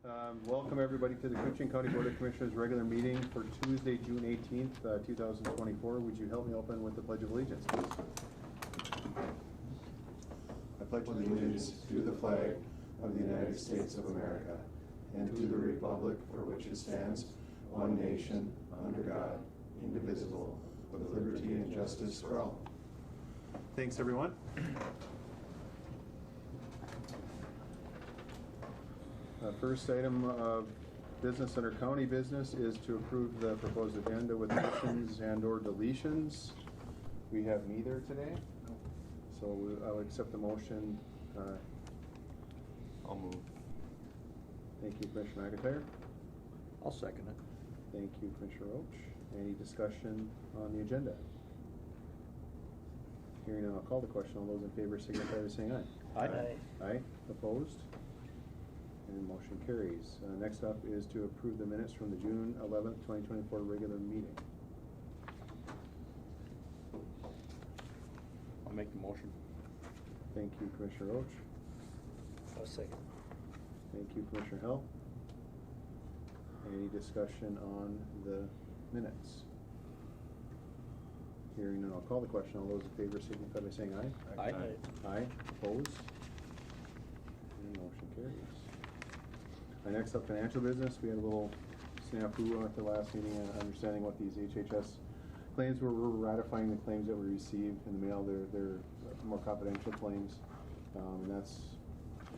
Welcome everybody to the Koochiching County Board of Commissioners regular meeting for Tuesday, June 18th, 2024. Would you help me open with the Pledge of Allegiance, please? I pledge allegiance to the flag of the United States of America and to the republic for which it stands, one nation, under God, indivisible, with liberty and justice for all. Thanks, everyone. First item of business under county business is to approve the proposed agenda with additions and or deletions. We have neither today, so I'll accept the motion. I'll move. Thank you, Commissioner McIntyre. I'll second it. Thank you, Commissioner Roach. Any discussion on the agenda? Hearing none, I'll call the question. All those in favor signify by saying aye. Aye. Aye. Opposed? And motion carries. Next up is to approve the minutes from the June 11th, 2024 regular meeting. I'll make the motion. Thank you, Commissioner Roach. I'll second. Thank you, Commissioner Hill. Any discussion on the minutes? Hearing none, I'll call the question. All those in favor signify by saying aye. Aye. Aye. Opposed? And motion carries. Next up, financial business. We had a little snafu at the last meeting and understanding what these HHS claims were. We're ratifying the claims that we received in the mail. They're more confidential claims. And that's,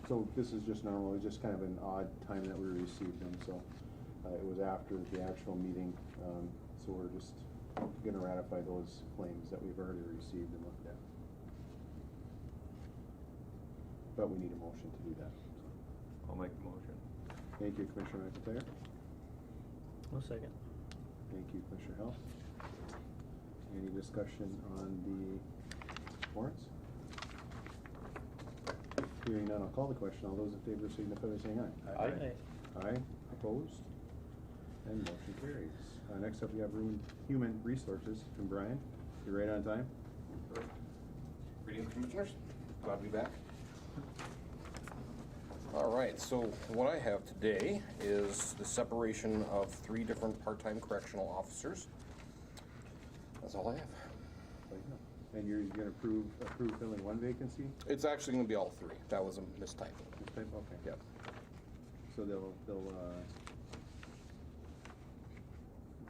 so this is just normal. It's just kind of an odd time that we received them. So it was after the actual meeting. So we're just going to ratify those claims that we've already received and looked at. But we need a motion to do that. I'll make the motion. Thank you, Commissioner McIntyre. I'll second. Thank you, Commissioner Hill. Any discussion on the warrants? Hearing none, I'll call the question. All those in favor signify by saying aye. Aye. Aye. Opposed? And motion carries. Next up, we have Human Resources from Brian. You're right on time. Greetings, Commissioners. Glad to be back. All right, so what I have today is the separation of 3 different part-time correctional officers. That's all I have. There you go. And you're going to approve filling 1 vacancy? It's actually going to be all 3. That was a mistype. Mistype? Okay. Yep. So they'll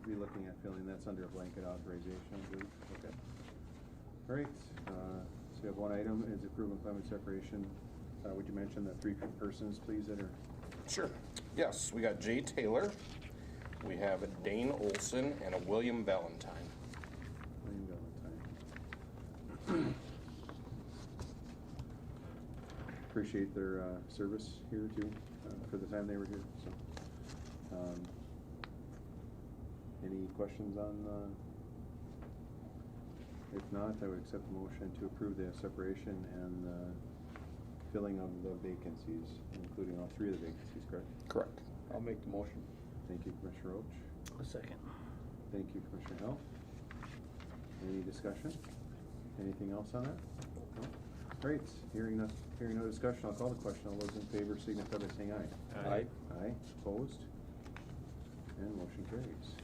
be looking at filling. That's under a blanket authorization, I believe. Okay. All right. So we have 1 item is approve employment separation. Would you mention the 3 persons, please, that are? Sure. Yes, we got Jay Taylor, we have a Dane Olson, and a William Valentine. William Valentine. Appreciate their service here too, for the time they were here. So, any questions on? If not, I would accept the motion to approve the separation and filling of the vacancies, including all 3 of the vacancies, correct? Correct. I'll make the motion. Thank you, Commissioner Roach. I'll second. Thank you, Commissioner Hill. Any discussion? Anything else on that? No? Great. Hearing no discussion, I'll call the question. All those in favor signify by saying aye. Aye. Aye. Opposed? And motion carries.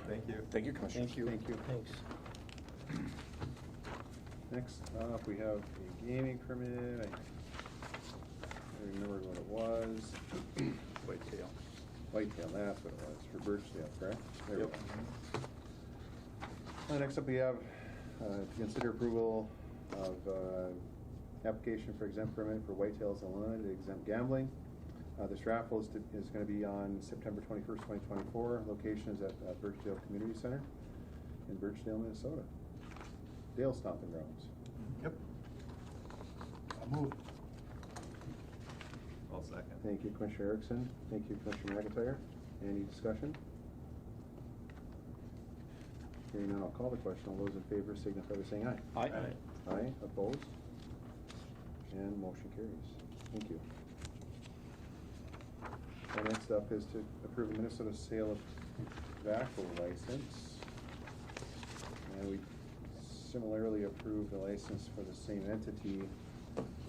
Thank you. Thank you, Commissioner. Thank you. Thank you. Thanks. Next up, we have a gaming permit. I remember what it was. Whitetail. Whitetail, that's what it was, for Birchdale, correct? There we Yep. go. Next up, we have to consider approval of application for exempt permit for Whitetails Unlimited exempt gambling. This raffle is going to be on September 21st, 2024. Location is at Birchdale Community Center in Birchdale, Minnesota. Dale Stomping Grounds. Yep. I'll move. I'll second. Thank you, Commissioner Erickson. Thank you, Commissioner McIntyre. Any discussion? Hearing none, I'll call the question. All those in favor signify by saying aye. Aye. Aye. Opposed? And motion carries. Thank you. And next up is to approve the Minnesota sale of tobacco license. And we similarly approved the license for the same entity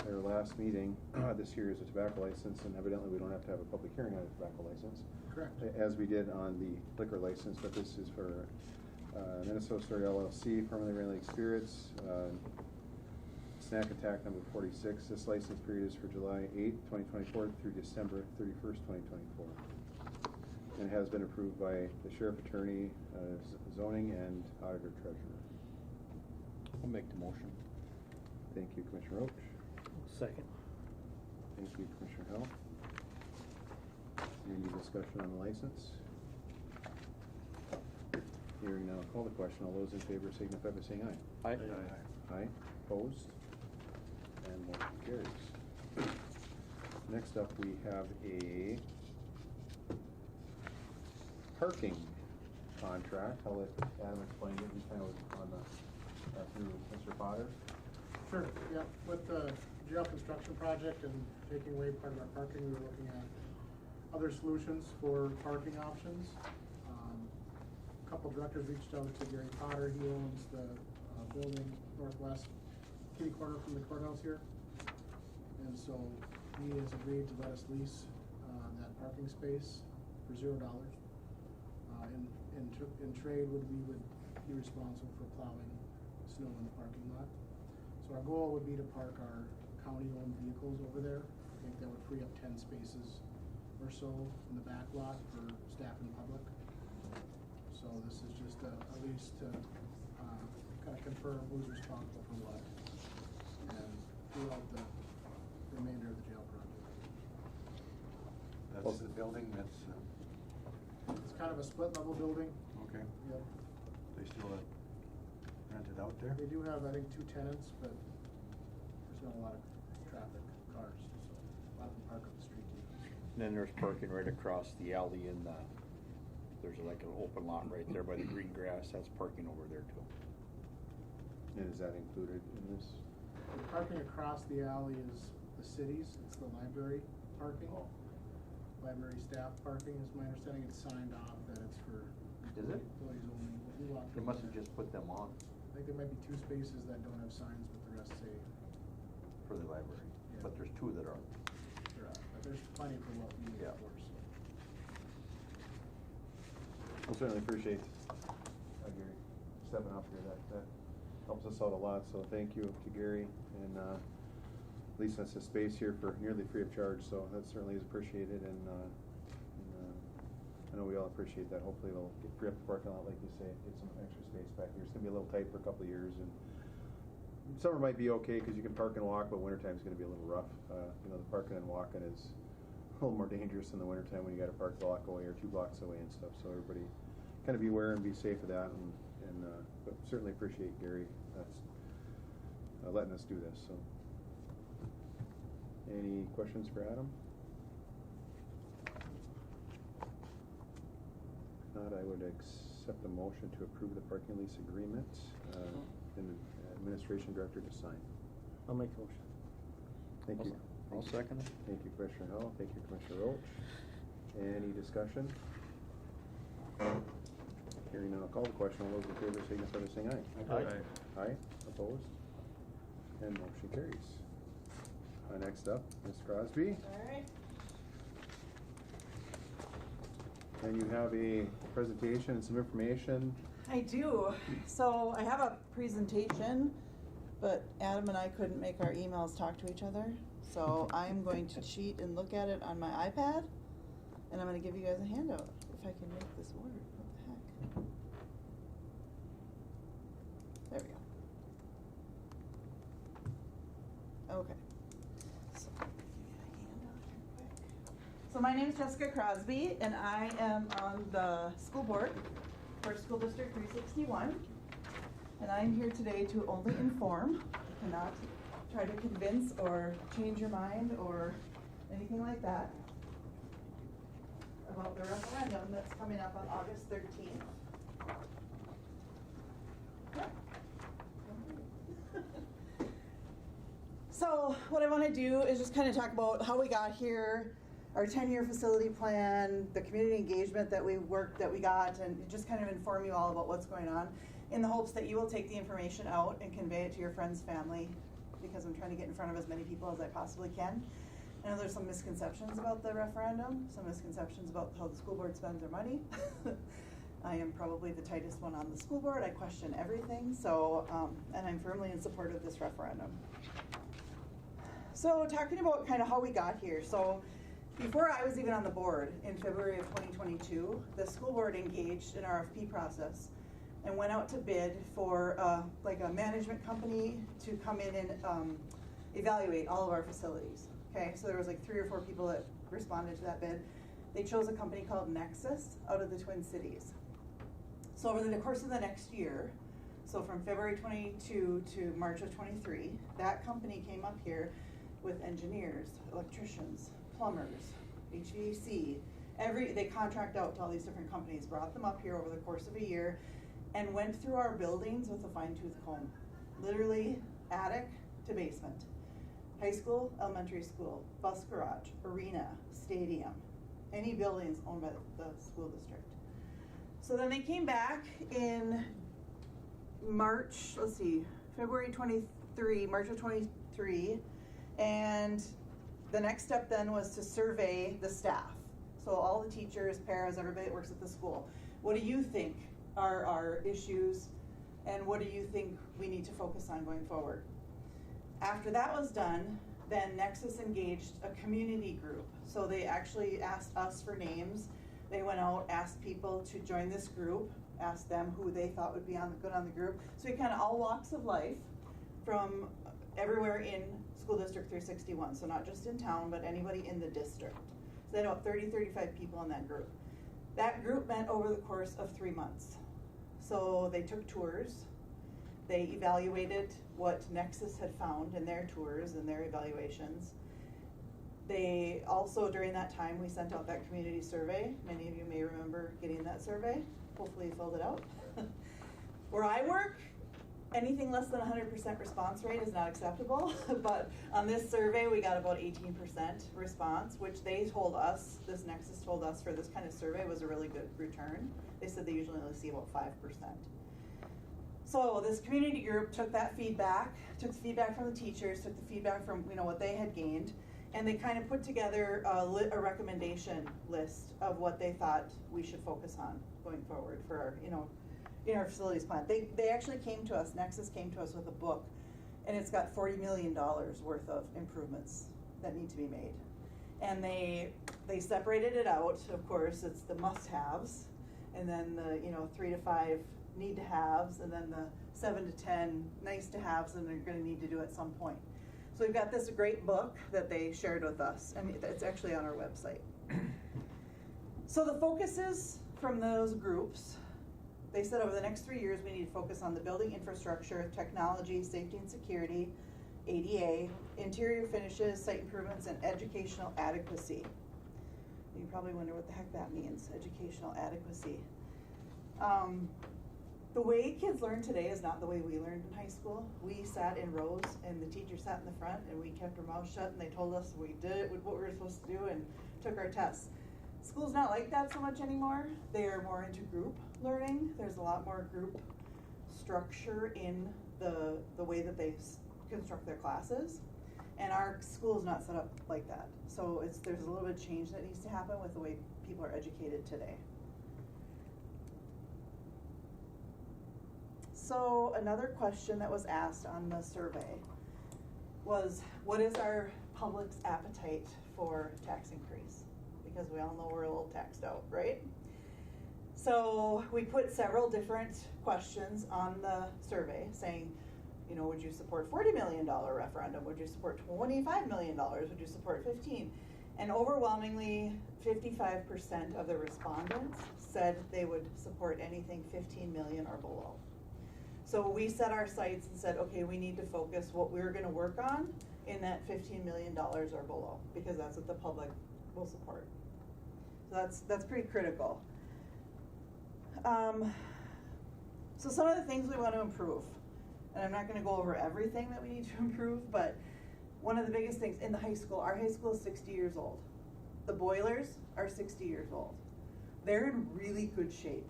our last meeting, this year is a tobacco license, and evidently we don't have to have a public hearing on a tobacco license. Correct. As we did on the liquor license, but this is for Minnesota Story LLC, formerly Rain Lake Spirits, Snack Attack number 46. This license period is for July 8th, 2024 through December 31st, 2024. And it has been approved by the Sheriff Attorney, Zoning, and Auditor Treasurer. I'll make the motion. Thank you, Commissioner Roach. Second. Thank you, Commissioner Hell. Any discussion on the license? Hearing now, call the question. All those in favor signify by saying aye. Aye. Aye. Opposed? And motion carries. Next up, we have a parking contract. I'll let Adam explain it. He kind of was on the, through Mr. Potter. Sure, yeah, with the jail construction project and taking away part of our parking, we were looking at other solutions for parking options. A couple directors reached out to Gary Potter. He owns the building northwest kitty corner from the courthouse here. And so he has agreed to let us lease that parking space for $0. In trade, we would be responsible for plowing snow in the parking lot. So our goal would be to park our county-owned vehicles over there. I think that would free up 10 spaces or so in the back lot for staff and public. So this is just a lease to kind of confirm who's responsible for what and throughout the remainder of the jail project. That's the building that's, It's kind of a split-level building. okay. Yep. They still rented out there? They do have, I think, 2 tenants, but there's not a lot of traffic, cars, so a lot of them park up the street. And then there's parking right across the alley in the, there's like an open lot right there by the green grass, that's parking over there too. And is that included in this? The parking across the alley is the city's, it's the library parking. Oh. Library staff parking is my understanding. It's signed off that it's for Is it? employees only. We walked They in must have there. just put them on I think there might be 2 spaces that don't have signs, but the rest say for the library, Yeah. but there's 2 that are. they're out. But there's plenty for what we need Yeah. for, so. We'll certainly appreciate Gary stepping up here. That helps us out a lot, so thank you to Gary and leasing us a space here for nearly free of charge, so that certainly is appreciated, and I know we all appreciate that. Hopefully it'll free up the parking lot, like you say, get some extra space back here. It's gonna be a little tight for a couple of years, and summer might be okay because you can park and walk, but wintertime's gonna be a little rough. The parking and walking is a little more dangerous in the wintertime when you gotta park a block away or 2 blocks away and stuff, so everybody kind of be aware and be safe of that, but certainly appreciate Gary letting us do this, so. Any questions for Adam? If not, I would accept a motion to approve the parking lease agreement, and the administration director to sign. I'll make the motion. Thank you. I'll second it. Thank you, Commissioner Howell. Thank you, Commissioner Roach. Any discussion? Hearing none, I'll call the question. All those in favor signify by saying aye. Aye. Aye. Opposed? And motion carries. Next up, Ms. Crosby. All right. And you have a presentation and some information. I do. So I have a presentation, but Adam and I couldn't make our emails talk to each other. So I'm going to cheat and look at it on my iPad, and I'm going to give you guys a handout if I can make this work. What the heck? There we go. Okay. So, give you a handout here quick. So my name is Jessica Crosby, and I am on the school board for School District 361. And I'm here today to only inform. I cannot try to convince or change your mind or anything like that about the referendum that's coming up on August 13th. So what I want to do is just kind of talk about how we got here, our 10-year facility plan, the community engagement that we got, and just kind of inform you all about what's going on in the hopes that you will take the information out and convey it to your friends, family, because I'm trying to get in front of as many people as I possibly can. I know there's some misconceptions about the referendum, some misconceptions about how the school board spends their money. I am probably the tightest one on the school board. I question everything, so, and I'm firmly in support of this referendum. So talking about kind of how we got here. So before I was even on the board in February of 2022, the school board engaged an RFP process and went out to bid for like a management company to come in and evaluate all of our facilities. Okay, so there was like 3 or 4 people that responded to that bid. They chose a company called Nexus out of the Twin Cities. So over the course of the next year, so from February 22 to March of 23, that company came up here with engineers, electricians, plumbers, HVAC, they contract out to all these different companies, brought them up here over the course of a year, and went through our buildings with a fine-tooth comb. Literally attic to basement. High school, elementary school, bus garage, arena, stadium, any buildings owned by the school district. So then they came back in March, February 23, March of 23, and the next step then was to survey the staff. So all the teachers, paras, everybody that works at the school. What do you think are our issues, and what do you think we need to focus on going forward? After that was done, then Nexus engaged a community group. So they actually asked us for names. They went out, asked people to join this group, asked them who they thought would be good on the group. So we kind of all walks of life from everywhere in School District 361. So not just in town, but anybody in the district. So they had about 30, 35 people in that group. That group met over the course of 3 months. So they took tours. They evaluated what Nexus had found in their tours and their evaluations. They also, during that time, we sent out that community survey. Many of you may remember getting that survey. Hopefully you filled it out. Where I work, anything less than 100% response rate is not acceptable. But on this survey, we got about 18% response, which they told us, this Nexus told us for this kind of survey was a really good return. They said they usually only see about 5%. So this community group took that feedback, took the feedback from the teachers, took the feedback from what they had gained, and they kind of put together a recommendation list of what they thought we should focus on going forward for our, in our facilities plan. They actually came to us, Nexus came to us with a book, and it's got $40 million worth of improvements that need to be made. And they separated it out. Of course, it's the must-haves, and then the 3 to 5 need to haves, and then the 7 to 10 nice to haves, and they're going to need to do at some point. So we've got this great book that they shared with us, and it's actually on our website. So the focuses from those groups, they said over the next 3 years we need to focus on the building infrastructure, technology, safety and security, ADA, interior finishes, site improvements, and educational adequacy. You probably wonder what the heck that means, educational adequacy. The way kids learn today is not the way we learned in high school. We sat in rows, and the teacher sat in the front, and we kept our mouths shut, and they told us we did what we were supposed to do and took our tests. School's not like that so much anymore. They are more into group learning. There's a lot more group structure in the way that they construct their classes. And our school is not set up like that. So there's a little bit of change that needs to happen with the way people are educated today. So another question that was asked on the survey was, what is our public's appetite for tax increase? Because we all know we're a little taxed out, right? So we put several different questions on the survey saying, would you support $40 million referendum? Would you support $25 million? Would you support 15? And overwhelmingly, 55% of the respondents said they would support anything 15 million or below. So we set our sights and said, okay, we need to focus what we're going to work on in that $15 million or below, because that's what the public will support. So that's pretty critical. So some of the things we want to improve, and I'm not going to go over everything that we need to improve, but one of the biggest things in the high school, our high school is 60 years old. The boilers are 60 years old. They're in really good shape.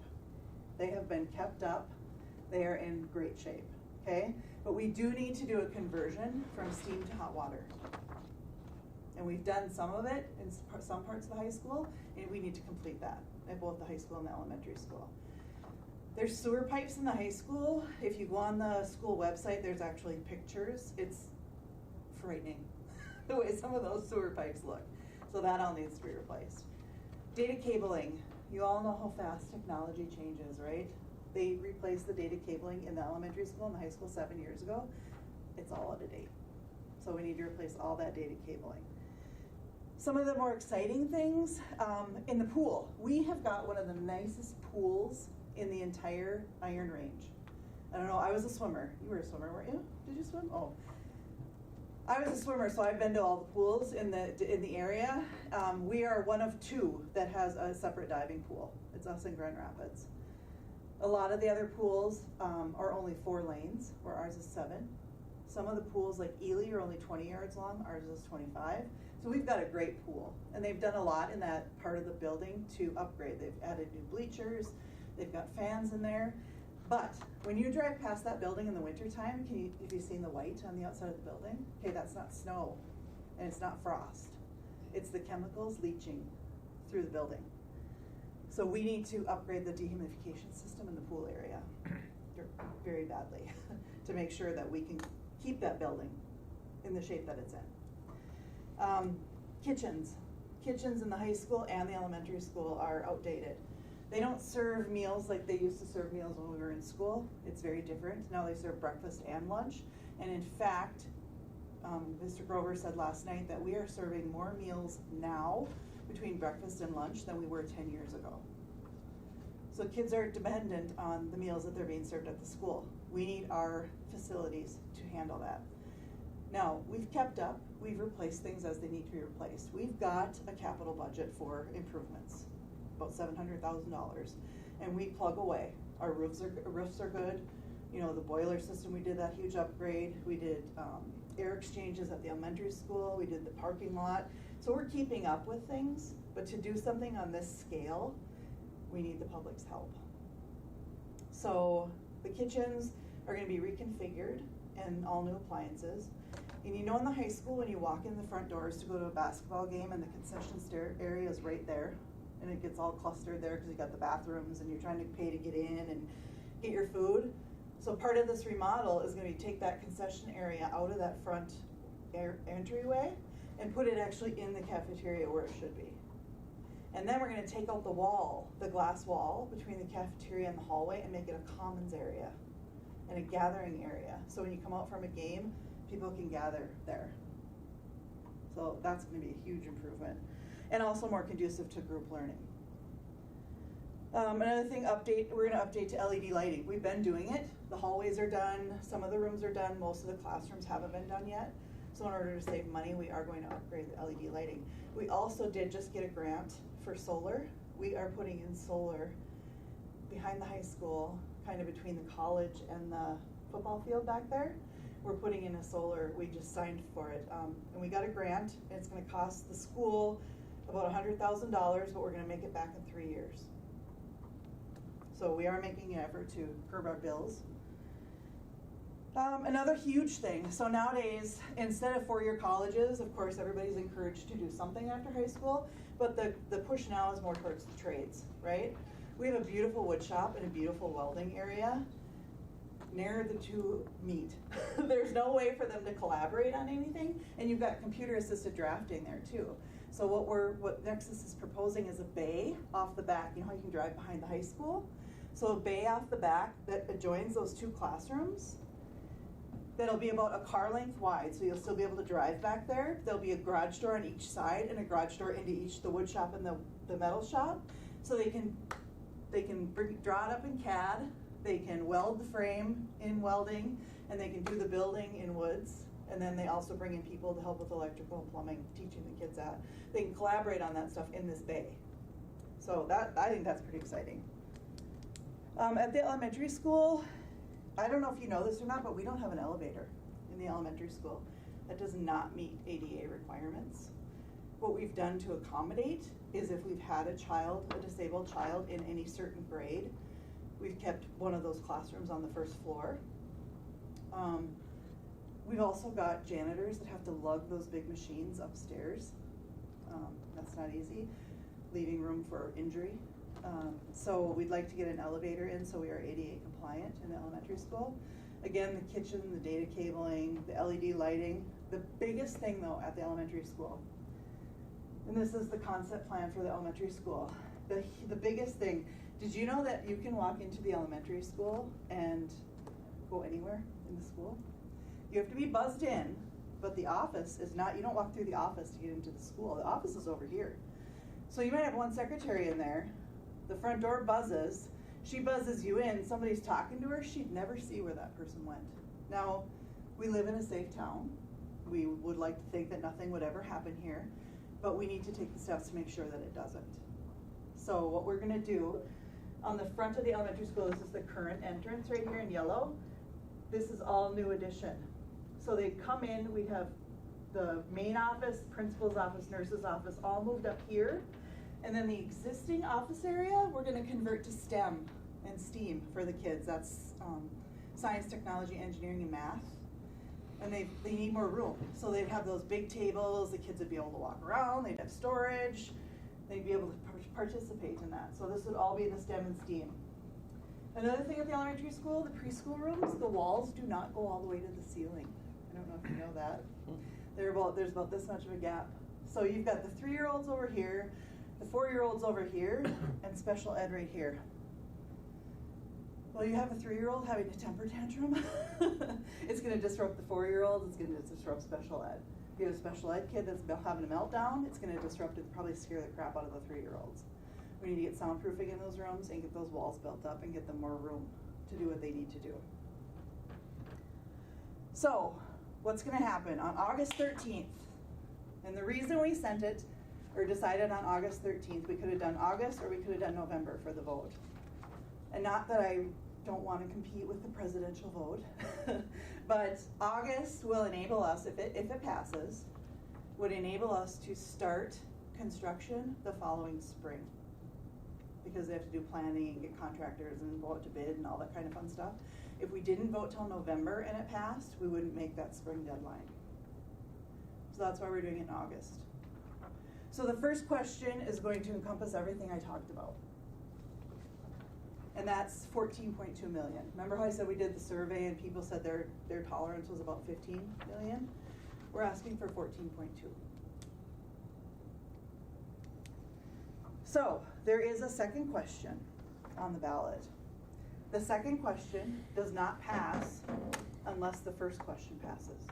They have been kept up. They are in great shape, okay? But we do need to do a conversion from steam to hot water. And we've done some of it in some parts of the high school, and we need to complete that at both the high school and the elementary school. There's sewer pipes in the high school. If you go on the school website, there's actually pictures. It's frightening the way some of those sewer pipes look. So that all needs to be replaced. Data cabling. You all know how fast technology changes, right? They replaced the data cabling in the elementary school and the high school 7 years ago. It's all out of date. So we need to replace all that data cabling. Some of the more exciting things, in the pool. We have got one of the nicest pools in the entire Iron Range. I don't know, I was a swimmer. You were a swimmer, weren't you? Did you swim? Oh. I was a swimmer, so I've been to all the pools in the area. We are one of 2 that has a separate diving pool. It's us in Grand Rapids. A lot of the other pools are only 4 lanes, where ours is 7. Some of the pools, like Ely, are only 20 yards long. Ours is 25. So we've got a great pool, and they've done a lot in that part of the building to upgrade. They've added new bleachers. They've got fans in there. But when you drive past that building in the wintertime, have you seen the white on the outside of the building? Okay, that's not snow, and it's not frost. It's the chemicals leaching through the building. So we need to upgrade the dehumidification system in the pool area very badly to make sure that we can keep that building in the shape that it's in. Kitchens in the high school and the elementary school are outdated. They don't serve meals like they used to serve meals when we were in school. It's very different. Now they serve breakfast and lunch. And in fact, Mr. Grover said last night that we are serving more meals now between breakfast and lunch than we were 10 years ago. So kids are dependent on the meals that they're being served at the school. We need our facilities to handle that. Now, we've kept up. We've replaced things as they need to be replaced. We've got a capital budget for improvements, about $700,000, and we plug away. Our roofs are good. You know, the boiler system, we did that huge upgrade. We did air exchanges at the elementary school. We did the parking lot. So we're keeping up with things, but to do something on this scale, we need the public's help. So the kitchens are going to be reconfigured and all new appliances. And you know, in the high school, when you walk in the front doors to go to a basketball game and the concession area is right there, and it gets all clustered there because you got the bathrooms and you're trying to pay to get in and get your food. So part of this remodel is going to be take that concession area out of that front entryway and put it actually in the cafeteria where it should be. And then we're going to take out the wall, the glass wall between the cafeteria and the hallway, and make it a commons area and a gathering area. So when you come out from a game, people can gather there. So that's going to be a huge improvement. And also more conducive to group learning. Another thing, we're going to update to LED lighting. We've been doing it. The hallways are done. Some of the rooms are done. Most of the classrooms haven't been done yet. So in order to save money, we are going to upgrade the LED lighting. We also did just get a grant for solar. We are putting in solar behind the high school, kind of between the college and the football field back there. We're putting in a solar. We just signed for it. And we got a grant. It's going to cost the school about $100,000, but we're going to make it back in 3 years. So we are making an effort to curb our bills. Another huge thing, so nowadays, instead of four-year colleges, of course, everybody's encouraged to do something after high school, but the push now is more towards the trades, right? We have a beautiful wood shop and a beautiful welding area. Ne'er the two meet. There's no way for them to collaborate on anything, and you've got computer-assisted drafting there too. So what Nexus is proposing is a bay off the back. You know how you can drive behind the high school? So a bay off the back that adjoins those two classrooms. That'll be about a car length wide, so you'll still be able to drive back there. There'll be a garage door on each side and a garage door into each, the wood shop and the metal shop. So they can draw it up in CAD, they can weld the frame in welding, and they can do the building in woods. And then they also bring in people to help with electrical and plumbing, teaching the kids that. They can collaborate on that stuff in this bay. So I think that's pretty exciting. At the elementary school, I don't know if you know this or not, but we don't have an elevator in the elementary school. That does not meet ADA requirements. What we've done to accommodate is if we've had a disabled child in any certain grade, we've kept one of those classrooms on the first floor. We've also got janitors that have to lug those big machines upstairs. That's not easy, leaving room for injury. So we'd like to get an elevator in so we are ADA compliant in the elementary school. Again, the kitchen, the data cabling, the LED lighting. The biggest thing though at the elementary school, and this is the concept plan for the elementary school, the biggest thing, did you know that you can walk into the elementary school and go anywhere in the school? You have to be buzzed in, but the office is not, you don't walk through the office to get into the school. The office is over here. So you might have one secretary in there, the front door buzzes, she buzzes you in, somebody's talking to her, she'd never see where that person went. Now, we live in a safe town. We would like to think that nothing would ever happen here, but we need to take the steps to make sure that it doesn't. So what we're gonna do, on the front of the elementary school, this is the current entrance right here in yellow. This is all new addition. So they'd come in, we'd have the main office, principal's office, nurse's office, all moved up here. And then the existing office area, we're gonna convert to STEM and STEAM for the kids. That's science, technology, engineering, and math. And they need more room. So they'd have those big tables, the kids would be able to walk around, they'd have storage, they'd be able to participate in that. So this would all be in the STEM and STEAM. Another thing at the elementary school, the preschool rooms, the walls do not go all the way to the ceiling. I don't know if you know that. There's about this much of a gap. So you've got the 3-year-olds over here, the 4-year-olds over here, and special ed right here. Well, you have a 3-year-old having a temper tantrum. It's going to disrupt the 4-year-olds. It's going to disrupt special ed. If you have a special ed kid that's having a meltdown, it's going to disrupt it, probably scare the crap out of the 3-year-olds. We need to get soundproofing in those rooms and get those walls built up and get them more room to do what they need to do. So, what's going to happen on August 13th? And the reason we sent it, or decided on August 13th, we could have done August or we could have done November for the vote. And not that I don't want to compete with the presidential vote, but August will enable us, if it passes, would enable us to start construction the following spring. Because they have to do planning and get contractors and go out to bid and all that kind of fun stuff. If we didn't vote till November and it passed, we wouldn't make that spring deadline. So that's why we're doing it in August. So the first question is going to encompass everything I talked about. And that's 14.2 million. Remember how I said we did the survey and people said their tolerance was about 15 million? We're asking for 14.2. So there is a second question on the ballot. The second question does not pass unless the first question passes.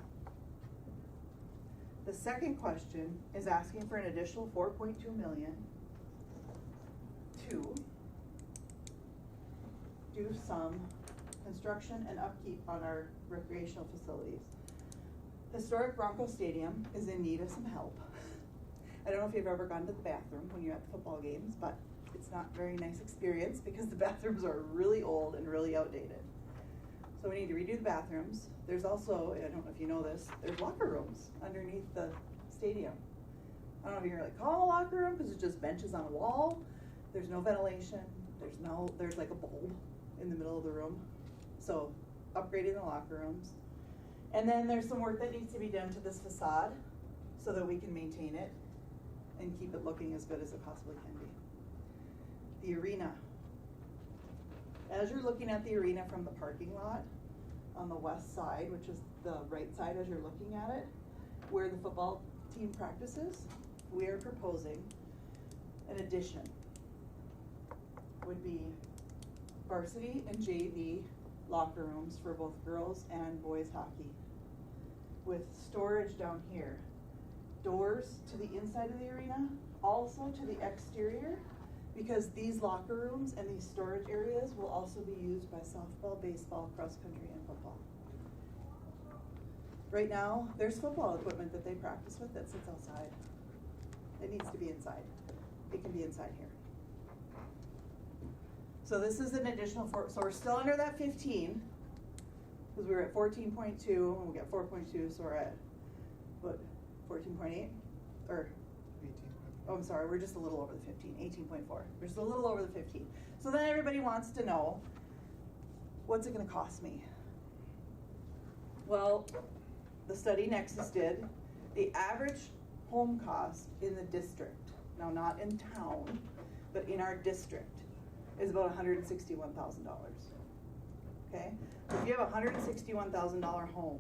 The second question is asking for an additional 4.2 million to do some construction and upkeep on our recreational facilities. Historic Bronco Stadium is in need of some help. I don't know if you've ever gone to the bathroom when you're at the football games, but it's not a very nice experience because the bathrooms are really old and really outdated. So we need to redo the bathrooms. There's also, I don't know if you know this, there's locker rooms underneath the stadium. I don't know if you can really call it a locker room because it's just benches on a wall. There's no ventilation. There's like a bulb in the middle of the room. So upgrading the locker rooms. And then there's some work that needs to be done to this facade so that we can maintain it and keep it looking as good as it possibly can be. The arena. As you're looking at the arena from the parking lot on the west side, which is the right side as you're looking at it, where the football team practices, we are proposing an addition. Would be varsity and JV locker rooms for both girls and boys hockey with storage down here. Doors to the inside of the arena, also to the exterior, because these locker rooms and these storage areas will also be used by softball, baseball, cross country, and football. Right now, there's football equipment that they practice with that sits outside. It needs to be inside. It can be inside here. So this is an additional so we're still under that 15, because we were at 14.2, and we got 4.2, so we're at, what, 14.8? Or 18. Oh, I'm sorry, we're just a little over the 15, 18.4. We're just a little over the 15. So then everybody wants to know, what's it gonna cost me? Well, the study Nexus did, the average home cost in the district, now not in town, but in our district, is about $161,000. Okay? If you have a $161,000 home,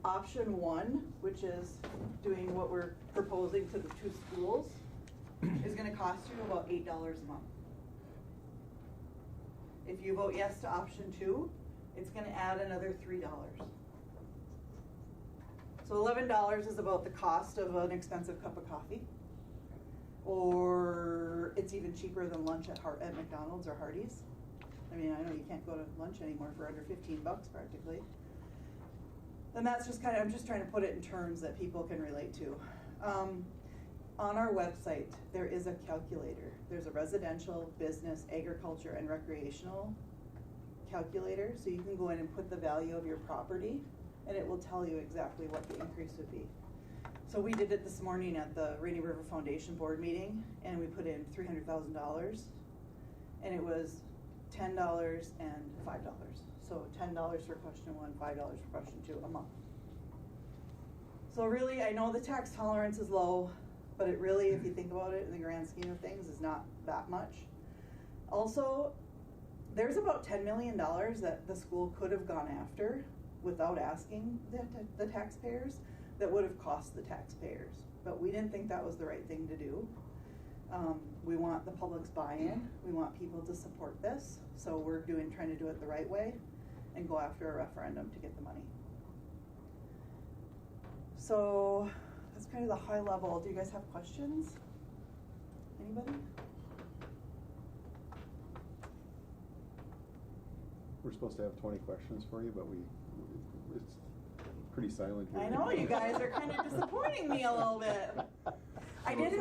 option one, which is doing what we're proposing to the two schools, is gonna cost you about $8 a month. If you vote yes to option two, it's gonna add another $3. So $11 is about the cost of an expensive cup of coffee. Or it's even cheaper than lunch at McDonald's or Hardee's. I mean, I know you can't go to lunch anymore for under $15 practically. And that's just kind of, I'm just trying to put it in terms that people can relate to. On our website, there is a calculator. There's a residential, business, agriculture, and recreational calculator. So you can go in and put the value of your property, and it will tell you exactly what the increase would be. So we did it this morning at the Rainy River Foundation board meeting, and we put in $300,000, and it was $10 and $5. So $10 for question one, $5 for question two a month. So really, I know the tax tolerance is low, but it really, if you think about it in the grand scheme of things, is not that much. Also, there's about $10 million that the school could have gone after without asking the taxpayers that would have cost the taxpayers. But we didn't think that was the right thing to do. We want the public's buy-in. We want people to support this. So we're trying to do it the right way and go after a referendum to get the money. So that's kind of the high level. Do you guys have questions? Anybody? We're supposed to have 20 questions for you, but it's pretty silent here. I know, you guys are kind of disappointing me a little bit.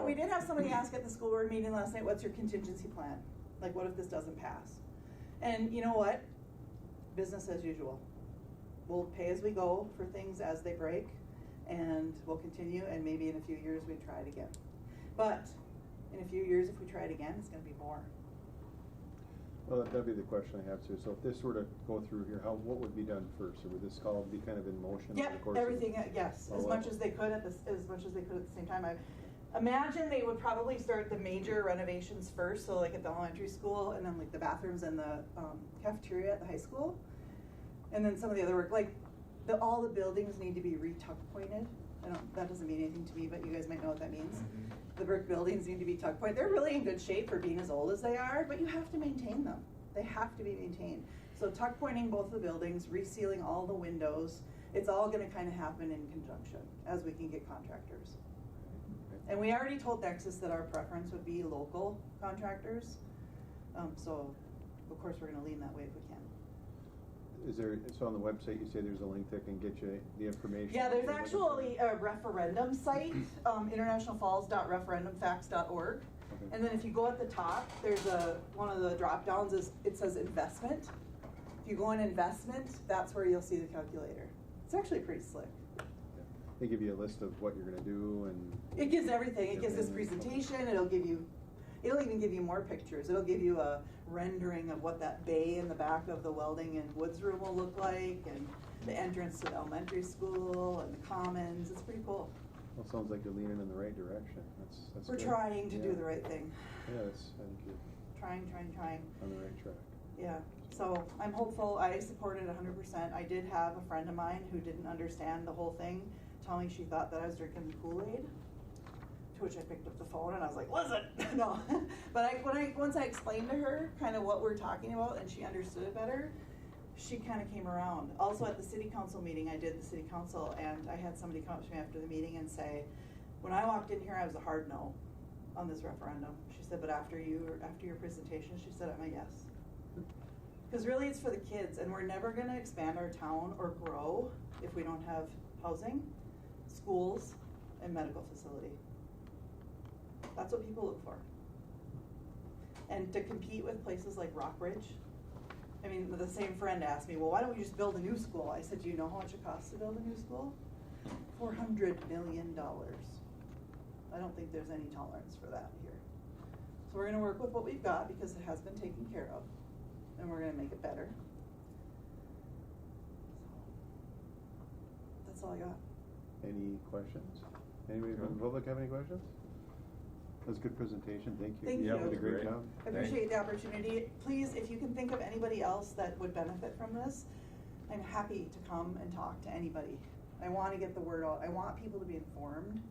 We did have somebody ask at the school board meeting last night, what's your contingency plan? Like, what if this doesn't pass? And you know what? Business as usual. We'll pay as we go for things as they break, and we'll continue, and maybe in a few years we try it again. But in a few years, if we try it again, it's going to be more. Well, that'd be the question I have too. So if this were to go through here, what would be done first? Or would this call be kind of in motion? Yep, over the course everything, of, yes, as much as they could at the same time. I imagine they would probably start the major renovations first, so like at the elementary school, and then like the bathrooms and the cafeteria at the high school, and then some of the other work. Like all the buildings need to be re-tuck pointed. That doesn't mean anything to me, but you guys might know what that means. Mm-hmm. The brick buildings need to be tuck pointed. They're really in good shape for being as old as they are, but you have to maintain them. They have to be maintained. So tuck pointing both the buildings, resealing all the windows, it's all going to kind of happen in conjunction as we can get contractors. And we already told Nexus that our preference would be local contractors. So of course we're going to lean that way if we can. So on the website you say there's a link that can get you the information? Yeah, there's actually a referendum site, internationalfalls.referendumfacts.org. Okay. And then if you go at the top, there's one of the drop downs it says investment. If you go in investment, that's where you'll see the calculator. It's actually pretty slick. They give you a list of what you're going to do, and it gives everything. It gives this presentation. It'll even give you more pictures. It'll give you a rendering of what that bay in the back of the welding and woods room will look like, and the entrance to the elementary school and the commons. It's pretty cool. Well, it sounds like you're leaning in the right direction. That's We're good. trying to do the right thing. Yeah, I think you're trying. on the right track. Yeah, so I'm hopeful. I support it 100%. I did have a friend of mine who didn't understand the whole thing tell me she thought that I was drinking the Kool-Aid, to which I picked up the phone and I was like, listen, no. But once I explained to her kind of what we're talking about and she understood it better, she kind of came around. Also at the city council meeting, I did the city council, and I had somebody come up to me after the meeting and say, when I walked in here, I was a hard no on this referendum. She said, but after your presentation, she said, I'm a yes. Because really it's for the kids, and we're never going to expand our town or grow if we don't have housing, schools, and medical facility. That's what people look for. And to compete with places like Rockbridge, I mean, the same friend asked me, well, why don't we just build a new school? I said, do you know how much it costs to build a new school? $400 million. I don't think there's any tolerance for that here. So we're going to work with what we've got because it has been taken care of, and we're going to make it better. That's all I got. Any questions? Anybody from the public have any questions? That was a good presentation, thank you. Thank Yeah, you. did a great Great. job. I appreciate the opportunity. Please, if you can think of anybody else that would benefit from this, I'm happy to come and talk to anybody. I want to get the word out. I want people to be informed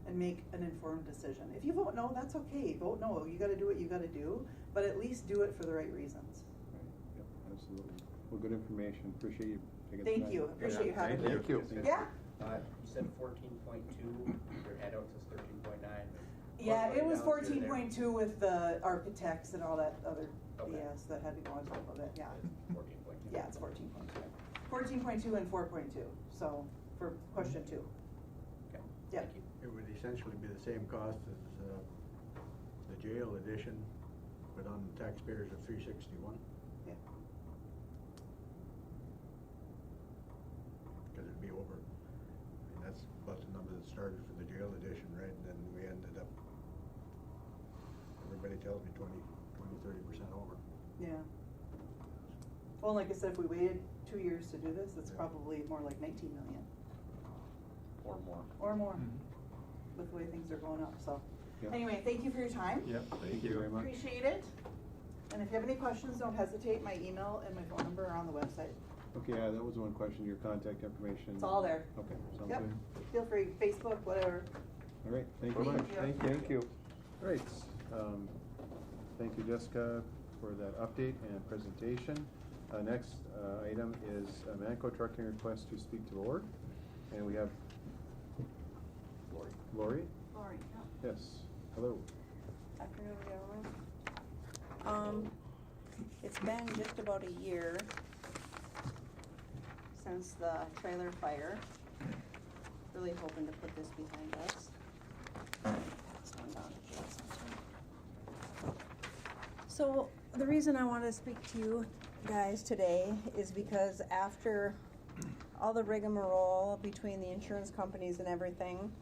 and make an informed decision. If you vote no, that's okay. Vote no. You got to do what you got to do, but at least do it for the right reasons. Right, yep, absolutely. Well, good information, appreciate you taking the time. Thank you. Appreciate you having me. Thank you. Yeah. You said 14.2, your handout says 13.9. Yeah, it was What went down through 14.2 with the architects and all that other Okay. BS that had to go on top of it. Yeah. there? 14.2. Yeah, it's 14.2. 14.2 and 4.2. So for question 2. Okay. Yep. Thank you. It would essentially be the same cost as the jail edition, but on the taxpayers of $361. Yeah. Because it'd be over, that's about the number that started for the jail edition, right? And then we ended up, everybody tells me 30% over. Yeah. Well, like I said, if we waited 2 years to do this, it's Yeah. probably more like 19 million Or more. or more with the way things are going up. So Yep. anyway, thank you for your time. Yep, thank you very much. Appreciate it. And if you have any questions, don't hesitate. My email and my phone number are on the website. Okay, that was one question, your contact information. It's all there. Okay, sounds Yep. good. Feel free, Facebook, whatever. All right, thank you Thank much. you. Thank you. All right, thank you, Jessica, for that update and presentation. Next item is a Manco Trucking request to speak to the board. And we have Lori. Lori? Lori, Yes, hello. afternoon, everyone. It's been just about a year since the trailer fire. Really hoping to put this behind us. This one down. So the reason I want to speak to you guys today is because after all the rigmarole between the insurance companies and everything,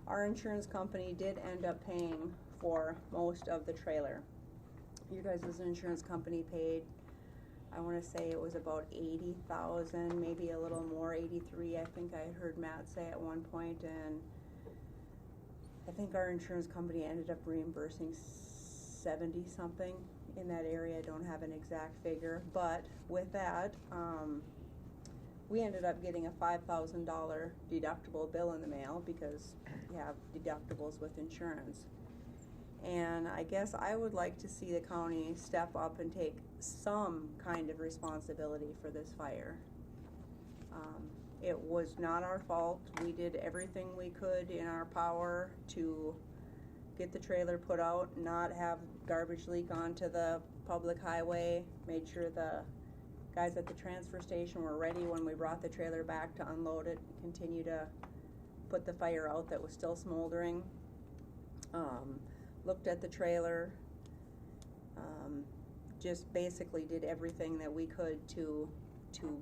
our insurance company did end up paying for most of the trailer. You guys as an insurance company paid, I want to say it was about 80,000, maybe a little more, 83 I think I heard Matt say at one point, and I think our insurance company ended up reimbursing 70 something in that area. I don't have an exact figure, but with that, we ended up getting a $5,000 deductible bill in the mail because you have deductibles with insurance. And I guess I would like to see the county step up and take some kind of responsibility for this fire. It was not our fault. We did everything we could in our power to get the trailer put out, not have garbage leak onto the public highway, made sure the guys at the transfer station were ready when we brought the trailer back to unload it, continue to put the fire out that was still smoldering. Looked at the trailer, just basically did everything that we could to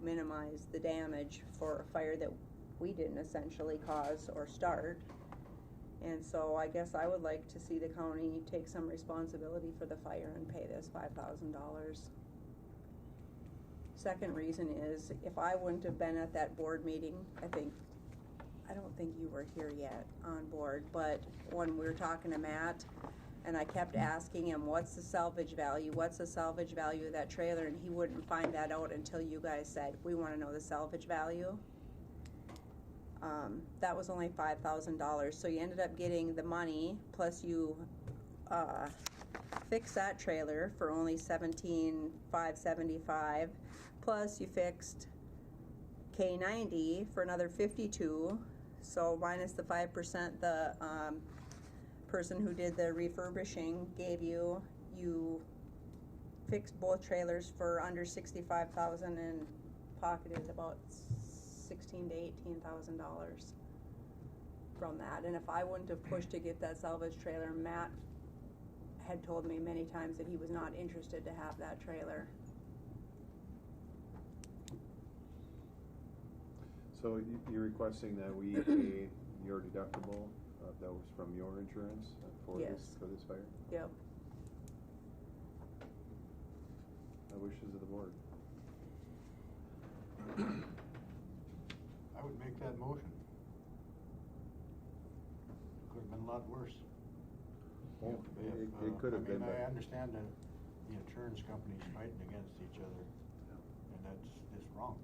minimize the damage for a fire that we didn't essentially cause or start. And so I guess I would like to see the county take some responsibility for the fire and pay this $5,000. Second reason is, if I wouldn't have been at that board meeting, I don't think you were here yet on board, but when we were talking to Matt, and I kept asking him, what's the salvage value? What's the salvage value of that trailer? And he wouldn't find that out until you guys said, we want to know the salvage value. That was only $5,000. So you ended up getting the money, plus you fixed that trailer for only $17,575, plus you fixed K90 for another $52. So minus the 5% the person who did the refurbishing gave you, you fixed both trailers for under $65,000 and pocketed about $16,000 to $18,000 from that. And if I wouldn't have pushed to get that salvage trailer, Matt had told me many times that he was not interested to have that trailer. So you're requesting that we pay your deductible, that was from your insurance for Yes. this fire? Yep. The wishes of the board. I would make that motion. Could've been a lot worse. Well, If, it could have been, I mean, I but understand that the insurance companies fighting against each other, and that's just wrong.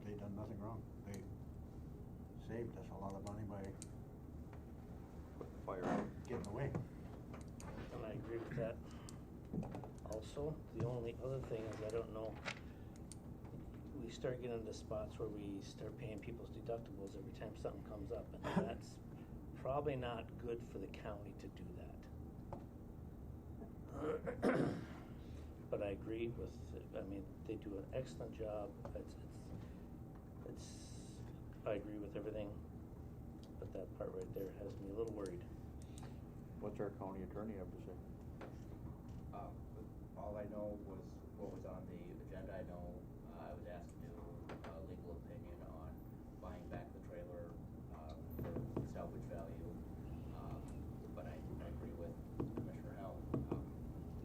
They done nothing wrong. They saved us a lot of money by Put the fire out. getting away. And I agree with that. Also, the only other thing is, I don't know, we start getting into spots where we start paying people's deductibles every time something comes up, and that's probably not good for the county to do that. But I agree with, I mean, they do an excellent job. I agree with everything, but that part right there has me a little worried. What's our county attorney have to say? All I know was what was on the agenda. I know I was asked to do a legal opinion on buying back the trailer for salvage value. But I agree with Commissioner Howell.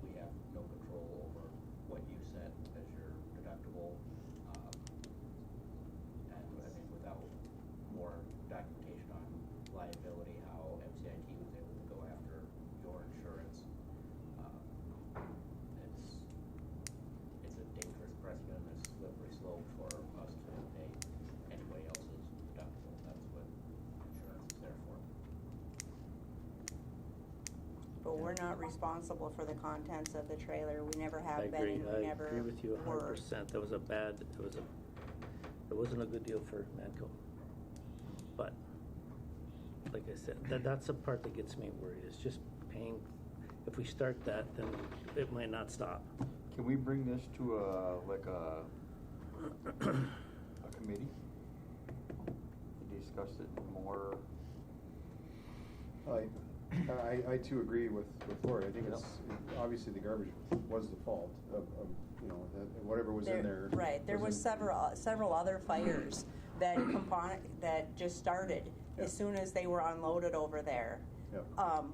We have no control over what you set as your deductible. And I mean, without more documentation on liability, how MCIT was able to go after your insurance. It's a dangerous precedent, a slippery slope for us to pay anybody else's deductible. That's what insurance is there for. But we're not responsible for the contents of the trailer. We never I have been, agree, and we never I agree with you were. 100%. That was it wasn't a good deal for Manco. But, like I said, that's the part that gets me worried, is just paying. If we start that, then it might not stop. Can we bring this to a committee? Discuss it more? I too agree with Lori. I think it's, obviously the garbage was the fault of whatever was in there. Right, there was several other fires that just started as soon as they were unloaded over there. Yep.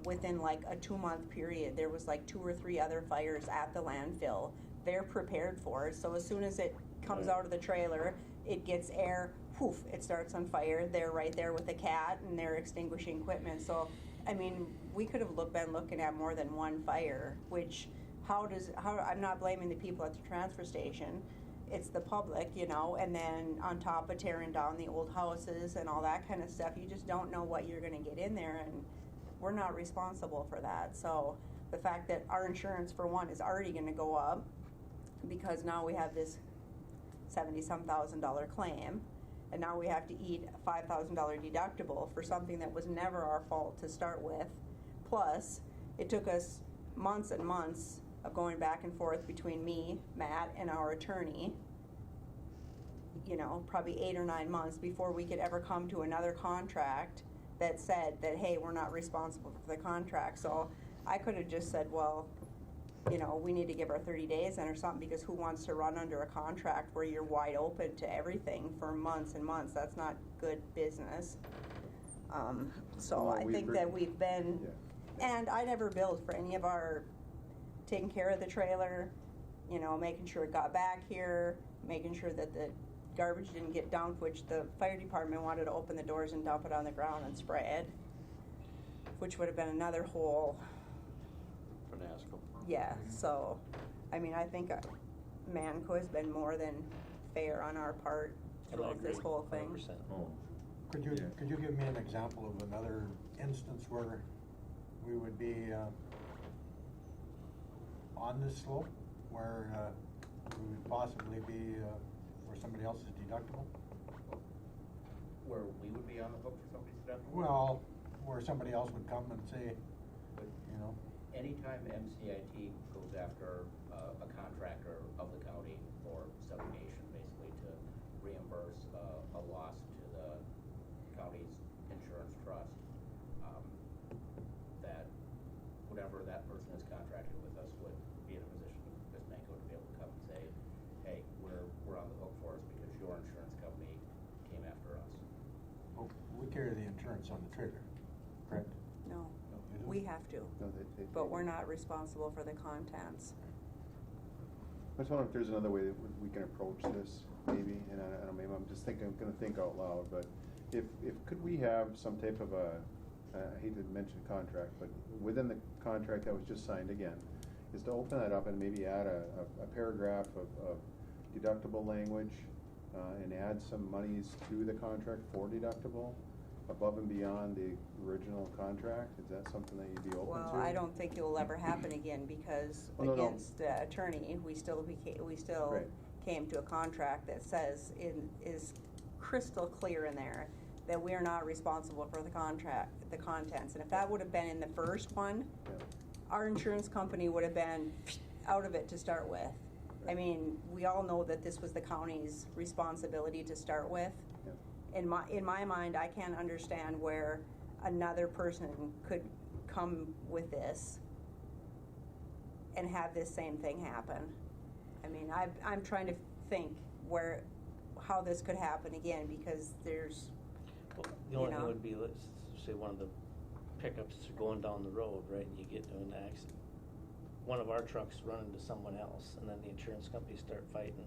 Within like a 2-month period, there was like 2 or 3 other fires at the landfill. They're prepared for it, so as soon as it comes out of the trailer, it gets air, poof, it starts on fire. They're right there with the cat and they're extinguishing equipment. So, I mean, we could have been looking at more than one fire, which I'm not blaming the people at the transfer station. It's the public, and then on top of tearing down the old houses and all that kind of stuff, you just don't know what you're gonna get in there, and we're not responsible for that. So the fact that our insurance, for one, is already gonna go up because now we have this $70-some thousand claim, and now we have to eat a $5,000 deductible for something that was never our fault to start with. Plus, it took us months and months of going back and forth between me, Matt, and our attorney, probably 8 or 9 months before we could ever come to another contract that said that, hey, we're not responsible for the contract. So I could have just said, well, we need to give our 30 days in or something, because who wants to run under a contract where you're wide open to everything for months and months? That's not good business. So Well, I think that we've been, and I never billed for any of our taking care of the trailer, making sure it got back here, making sure that the garbage didn't get dumped, which the fire department wanted to open the doors and dump it on the ground and spray it, which would have been another whole. Finasco. Yeah, so, I mean, I think Manco has been more than fair on our part throughout this whole thing. 100%. Oh. Could you give me an example of another instance where we would be on this slope, where we would possibly be for somebody else's deductible? Where we would be on the hook for somebody's deductible? Well, where somebody else would come and say, Anytime MCIT goes after a contractor of the county for subrogation, basically to reimburse a loss to the county's insurance trust, that whatever that person is contracted with us would be in a position, as Manco, to be able to come and say, hey, we're on the hook for us because your insurance company came after us. well, we carry the insurance on the trailer, correct? No, You do? we have to, No, but we're not responsible for the contents. I just wonder if there's another way that we can approach this. maybe, and I don't, maybe I'm just thinking, gonna think out loud, but if, could we have some type of a, I hate to mention contract, but within the contract that was just signed again, is to open that up and maybe add a paragraph of deductible language, and add some monies to the contract for deductible, above and beyond the original contract? Is that something that you'd be open to? Well, I don't think it will ever happen again, because Oh, no, no. against the attorney, we still Right. came to a contract that says, is crystal clear in there, that we are not responsible for the contract, the contents. And if that would have been in the first one, Yeah. our insurance company would have been out of it to start with. I mean, we all know that this was the county's responsibility to start with. Yeah. In my mind, I can't understand where another person could come with this and have this same thing happen. I mean, I'm trying to think how this could happen again, because there's, Well, the only you thing know. would be, let's say one of the pickups is going down the road, right, and you get into an accident. One of our trucks run into someone else, and then the insurance companies start fighting.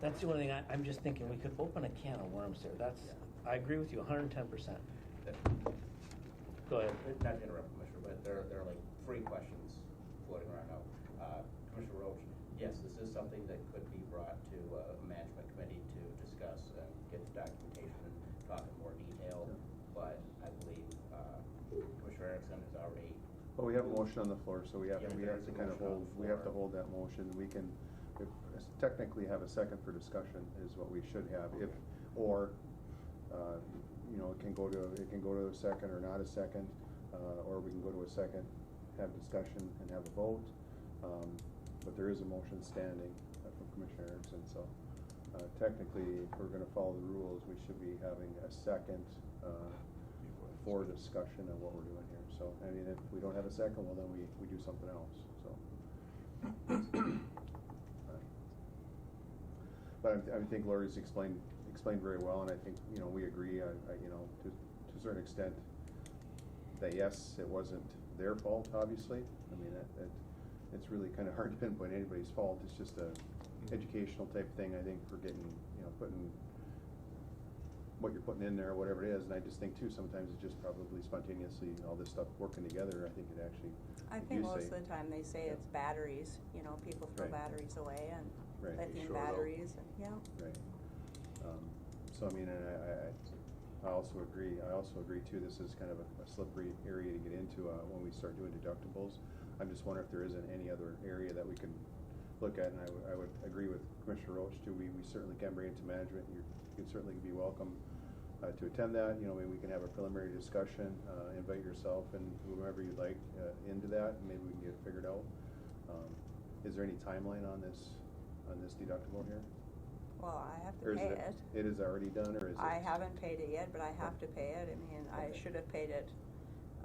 That's the only thing, I'm just thinking, we could open a can of worms there. I agree with you 110%. Go ahead. Not to interrupt, Commissioner, but there are like 3 questions floating around now. Commissioner Roach, yes, this is something that could be brought to a management committee to discuss and get the documentation and talk in more detail, but I believe Commissioner Erickson has already. Well, we have a motion on the floor, so we have Yeah, to there is a kind of motion on hold, the we have to floor. hold that motion. We can technically have a second for discussion is what we should have, if, or, you know, it can go to a second or not a second, or we can go to a second, have discussion and have a vote. But there is a motion standing from Commissioner Erickson, so technically, if we're gonna follow the rules, we should be having a second for discussion of what we're doing here. So, I mean, if we don't have a second, well, then we do something else, so. But I think Lori's explained very well, and I think, you know, we agree, you know, to a certain extent, that yes, it wasn't their fault, obviously. I mean, it's really kind of hard to pinpoint anybody's fault. It's just a educational type thing, I think, for getting, you know, putting what you're putting in there, whatever it is. And I just think too, sometimes it's just probably spontaneously, all this stuff working together. I think it actually. I think most of the time they say it's batteries, you know, people throw Right. batteries away, and Right. lithium Short out. batteries, and, yeah. Right. So I mean, and I also agree. I also agree too. This is kind of a slippery area to get into when we start doing deductibles. I'm just wondering if there isn't any other area that we can look at, and I would agree with Commissioner Roach too. We certainly can bring it to management. You can certainly be welcome to attend that. You know, maybe we can have a preliminary discussion, invite yourself and whomever you'd like into that, and maybe we can get it figured out. Is there any timeline on this deductible here? Well, I have Or to is pay it. It is already done, or is it? I haven't paid it yet, but I have to pay it. I mean, I should have paid it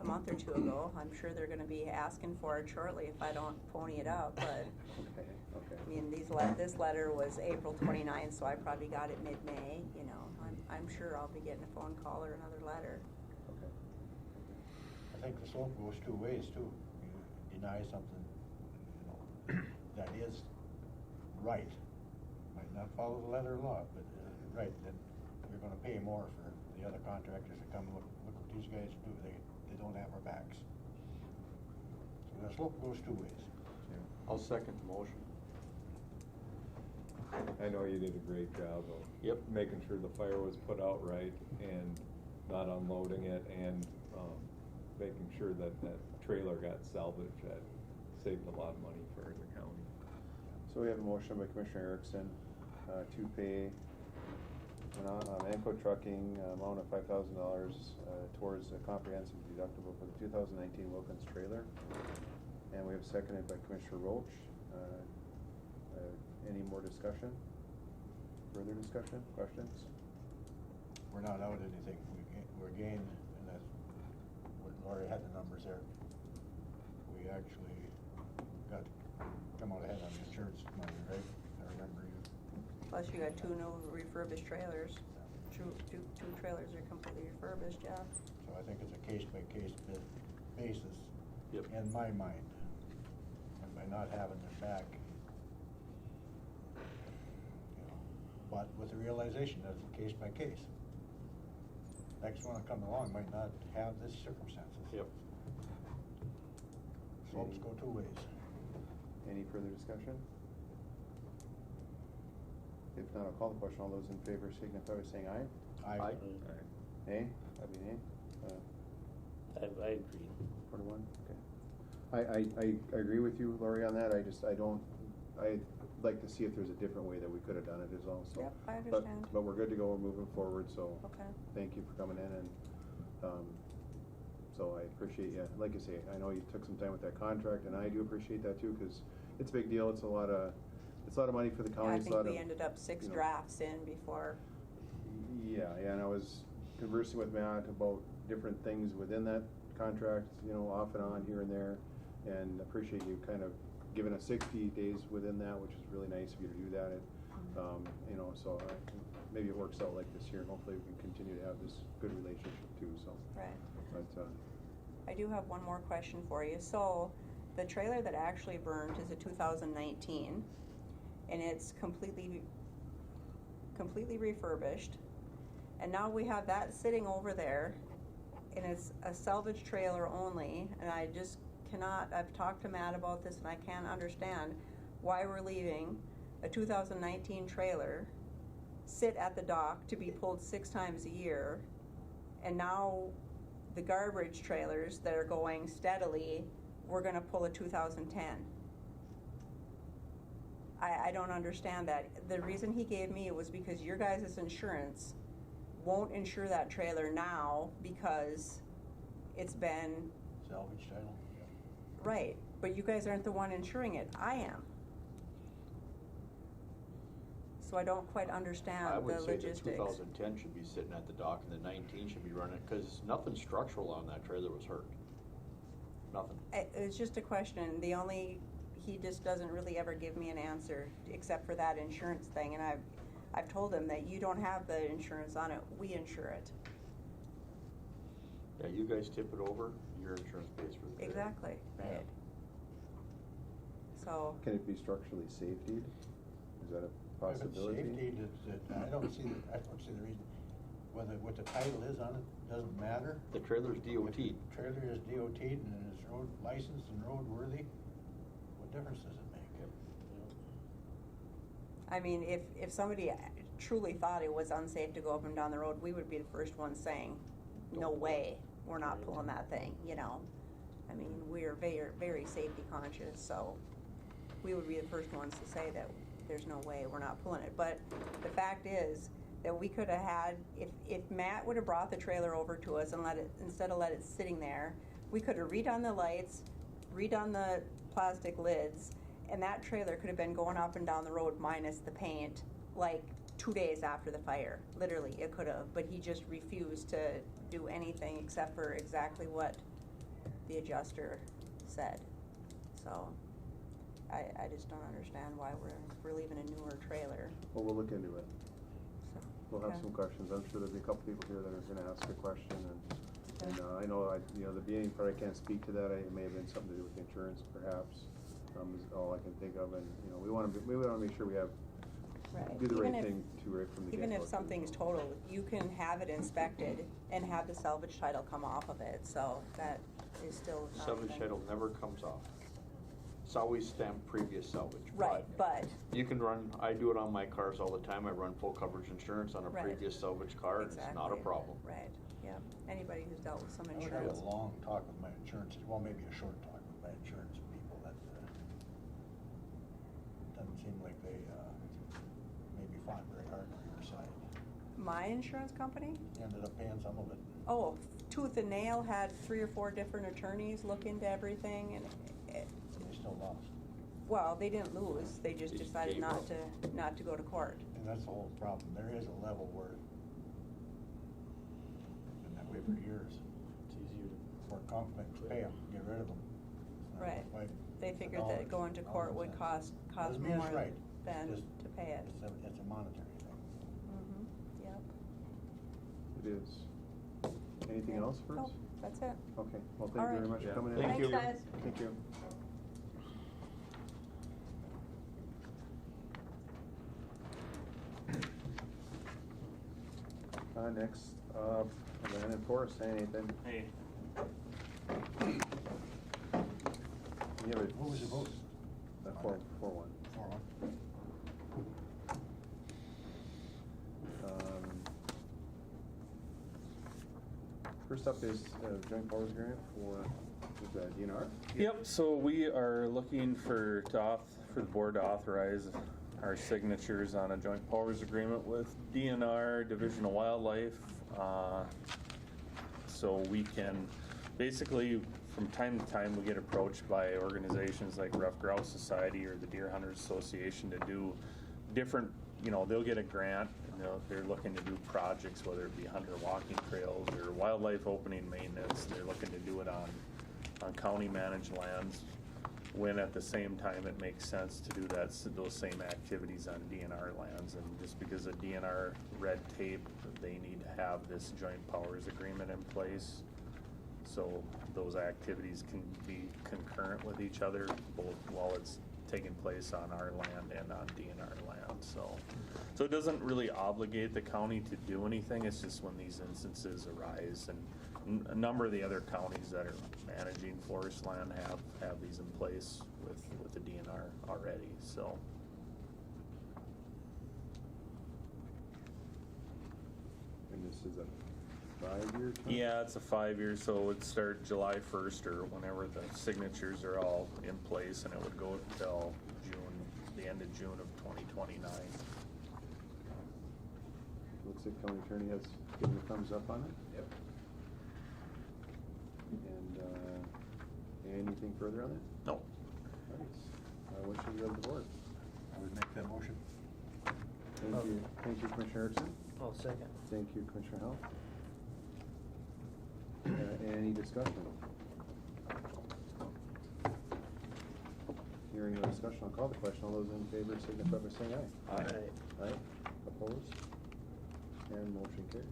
a month or 2 ago. I'm sure they're gonna be asking for it shortly if I don't pony it up, but, Okay. I mean, this letter was April 29th, so I probably got it mid-May, you know. I'm sure I'll be getting a phone call or another letter. Okay. I think the slope goes 2 ways too. You deny something, you know, that is right, might not follow the letter of law, but right, then you're gonna pay more for the other contractors to come, look what these guys do, they don't have our backs. So the slope goes 2 ways. I'll second the motion. I know you did a great job of making sure the fire was put out right and not unloading it, and making sure that trailer got salvaged. That saved a lot of money for the county. So we have a motion by Commissioner Erickson to pay Manco Trucking amount of $5,000 towards a comprehensive deductible for the 2019 Wilkins trailer. And we have seconded by Commissioner Roach. Any more discussion? Further discussion? Questions? We're not out anything, we're gained, and that's, what Lori had the numbers there. We actually got to come out ahead on the insurance money, right? I remember you. Plus you got 2 new refurbished trailers. Two trailers are completely refurbished, yeah. So I think it's a case-by-case basis, in my mind. And by not having their back, you know, but with the realization that it's case by case. Next one to come along might not have this circumstances. Yep. Slopes go two ways. Any further discussion? If not, I'll call the question. All those in favor signify by saying aye. Aye. Nay? That'd be nay. I agree. 41, okay. I agree with you, Lori, on that. I'd like to see if there's a different way that we could have done it is all, so. Yep, I understand. But we're good to go, we're moving forward, so. Okay. Thank you for coming in and, so I appreciate you. Like I say, I know you took some time with that contract and I do appreciate that too, because it's a big deal. It's a lot of money for the Yeah, county. I It's a think lot we of, ended up 6 you know, drafts in before. Yeah, and I was conversing with Matt about different things within that contract, you know, off and on, here and there, and appreciate you kind of giving us 60 days within that, which is really nice of you to do that. And, you know, so maybe it works out like this year, and hopefully we can continue to have this good relationship too, so. Right. But, I do have one more question for you. So, the trailer that actually burned is a 2019, and it's completely refurbished. And now we have that sitting over there, and it's a salvage trailer only, and I just cannot, I've talked to Matt about this, and I can't understand why we're leaving a 2019 trailer sit at the dock to be pulled 6 times a year, and now the garbage trailers that are going steadily, we're gonna pull a 2010. I don't understand that. The reason he gave me was because your guys' insurance won't insure that trailer now because it's been, Salvage title? Yeah. right, but you guys aren't the one insuring it, I am. So I don't quite understand I the would say the logistics. 2010 should be sitting at the dock and the 19 should be running, because nothing structural on that trailer was hurt. Nothing. It's just a question. He just doesn't really ever give me an answer except for that insurance thing, and I've told him that you don't have the insurance on it, we insure it. Yeah, you guys tip it over, your insurance pays for it. Exactly, right. So, can it be structurally safetied? Is that a possibility? If it's safety, I don't see the reason, whether what the title is on it, doesn't matter. The trailer's DOT'd. Trailer is DOT'd and is road licensed and roadworthy, what difference does it make? I mean, if somebody truly thought it was unsafe to go up and down the road, we would be the first ones saying, no way, we're not pulling that thing, you know? I mean, we're very, very safety conscious, so we would be the first ones to say that there's no way we're not pulling it. But the fact is that we could have had, if Matt would have brought the trailer over to us and instead of let it sitting there, we could have redone the lights, redone the plastic lids, and that trailer could have been going up and down the road minus the paint like 2 days after the fire. Literally, it could have, but he just refused to do anything except for exactly what the adjuster said. So I just don't understand why we're leaving a newer trailer. Well, we'll look into it. So, We'll have okay. some questions. I'm sure there'll be a couple people here that are gonna ask a question, and I know, the beginning part, I can't speak to that. It may have been something to do with insurance, perhaps, is all I can think of, and, you know, we wanna make sure we have, Right. do the Even right if- thing too, right from the Even get-go, if too. something's totaled, you can have it inspected and have the salvage title come off of it, so that is still not Salvage even- title never comes off. It's always stamped previous salvage. Right, but, You can run, I do it on my cars all the time, I run full coverage insurance on a Right. previous salvage car, and it's not a Exactly. problem. right, yeah, anybody who's dealt with some I would have insurance. a long talk with my insurance, well, maybe a short talk with my insurance people, that, doesn't seem like they, maybe fought very hard on your side. My insurance company? Ended up paying some of it. Oh, tooth and nail, had 3 or 4 different attorneys look into everything, and They still lost. well, they didn't lose, they just They just decided gave up. not to go to court. And that's the whole problem. There is a level where, been that way for years. It's easier to. More confident to pay them, get rid of them. It's not Right. like They figured that going to court would cost Doesn't mean it's more right. than It's just- to pay it. It's a monetary thing. Mm-hmm, yep. It is. Anything Yeah. else for us? Nope, that's it. Okay, well, All thank you very right. much for Yeah. coming in. Thank Thanks, you. guys. Thank you. Next, Land and Forest, hey Nathan. Hey. You have What was your vote? 4-1. 4-1. First up is joint powers agreement for DNR. Yep, so we are looking for the board to authorize our signatures on a joint powers agreement with DNR, Division of Wildlife. So we can, basically, from time to time, we get approached by organizations like Rough Grouse Society or the Deer Hunters Association to do different, they'll get a grant and they're looking to do projects, whether it be hunter walking trails or wildlife opening maintenance. They're looking to do it on county managed lands, when at the same time it makes sense to do those same activities on DNR lands. And just because of DNR red tape, they need to have this joint powers agreement in place. So those activities can be concurrent with each other, both while it's taking place on our land and on DNR land. So it doesn't really obligate the county to do anything. It's just when these instances arise, and a number of the other counties that are managing forest land have these in place with the DNR already. So. And this is a 5-year term? Yeah, it's a 5-year, so it would start July 1st or whenever the signatures are all in place, and it would go until the end of June of 2029. Looks like county attorney has given a thumbs up on it. Yep. And anything further on it? No. Nice. What should we go to the board? I would make that motion. Thank you, Commissioner Erickson. I'll second. Thank you, Commissioner Howell. Any discussion? Hearing no discussion, I'll call the question. All those in favor signify by saying aye. Aye. Aye. Opposed? And motion carries.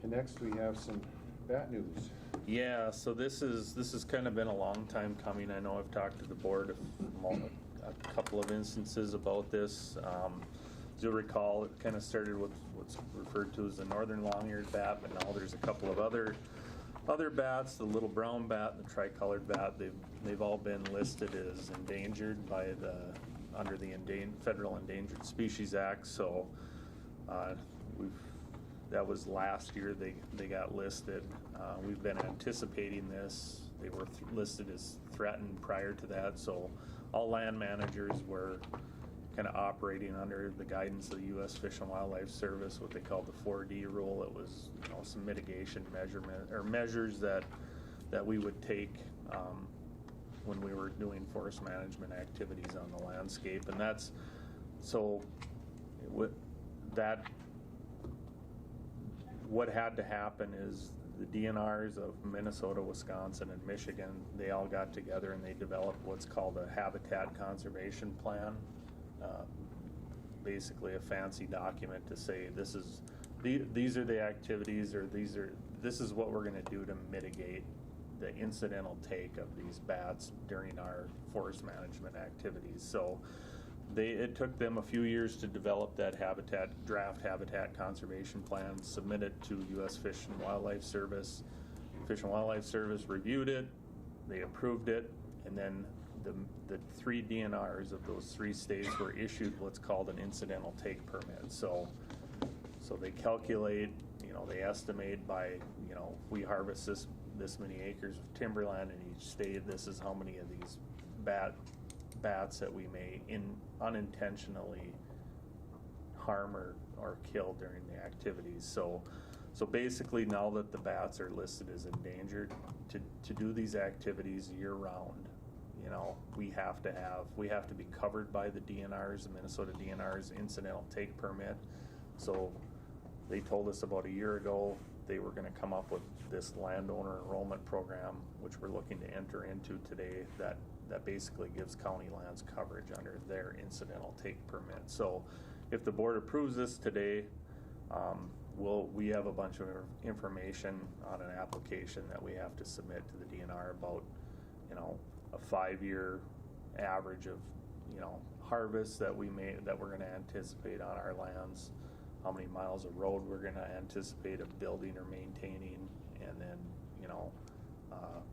And next we have some bat news. Yeah, so this has kind of been a long time coming. I know I've talked to the board a couple of instances about this. As you'll recall, it kind of started with what's referred to as the northern long-eared bat, but now there's a couple of other bats, the little brown bat, the tricolored bat. They've all been listed as endangered under the Federal Endangered Species Act. So that was last year they got listed. We've been anticipating this. They were listed as threatened prior to that. So all land managers were kind of operating under the guidance of the U.S. Fish and Wildlife Service, what they called the 4D rule. It was some mitigation measures that we would take when we were doing forest management activities on the landscape, and that's so what had to happen is the DNRs of Minnesota, Wisconsin, and Michigan, they all got together and they developed what's called a habitat conservation plan. Basically a fancy document to say these are the activities, or this is what we're going to do to mitigate the incidental take of these bats during our forest management activities. So it took them a few years to develop that draft habitat conservation plan, submit it to U.S. Fish and Wildlife Service. Fish and Wildlife Service reviewed it, they approved it, and then the 3 DNRs of those 3 states were issued what's called an incidental take permit. So they calculate, they estimate by, if we harvest this many acres of timberland in each state, this is how many of these bats that we may unintentionally harm or kill during the activities. So basically, now that the bats are listed as endangered, to do these activities year round, we have to be covered by the DNR's, the Minnesota DNR's incidental take permit. So they told us about a year ago they were going to come up with this landowner enrollment program, which we're looking to enter into today, that basically gives county lands coverage under their incidental take permit. So if the board approves this today, we have a bunch of information on an application that we have to submit to the DNR about, a 5-year average of, harvests that we're going to anticipate on our lands, how many miles of road we're gonna anticipate of building or maintaining, and then, you know,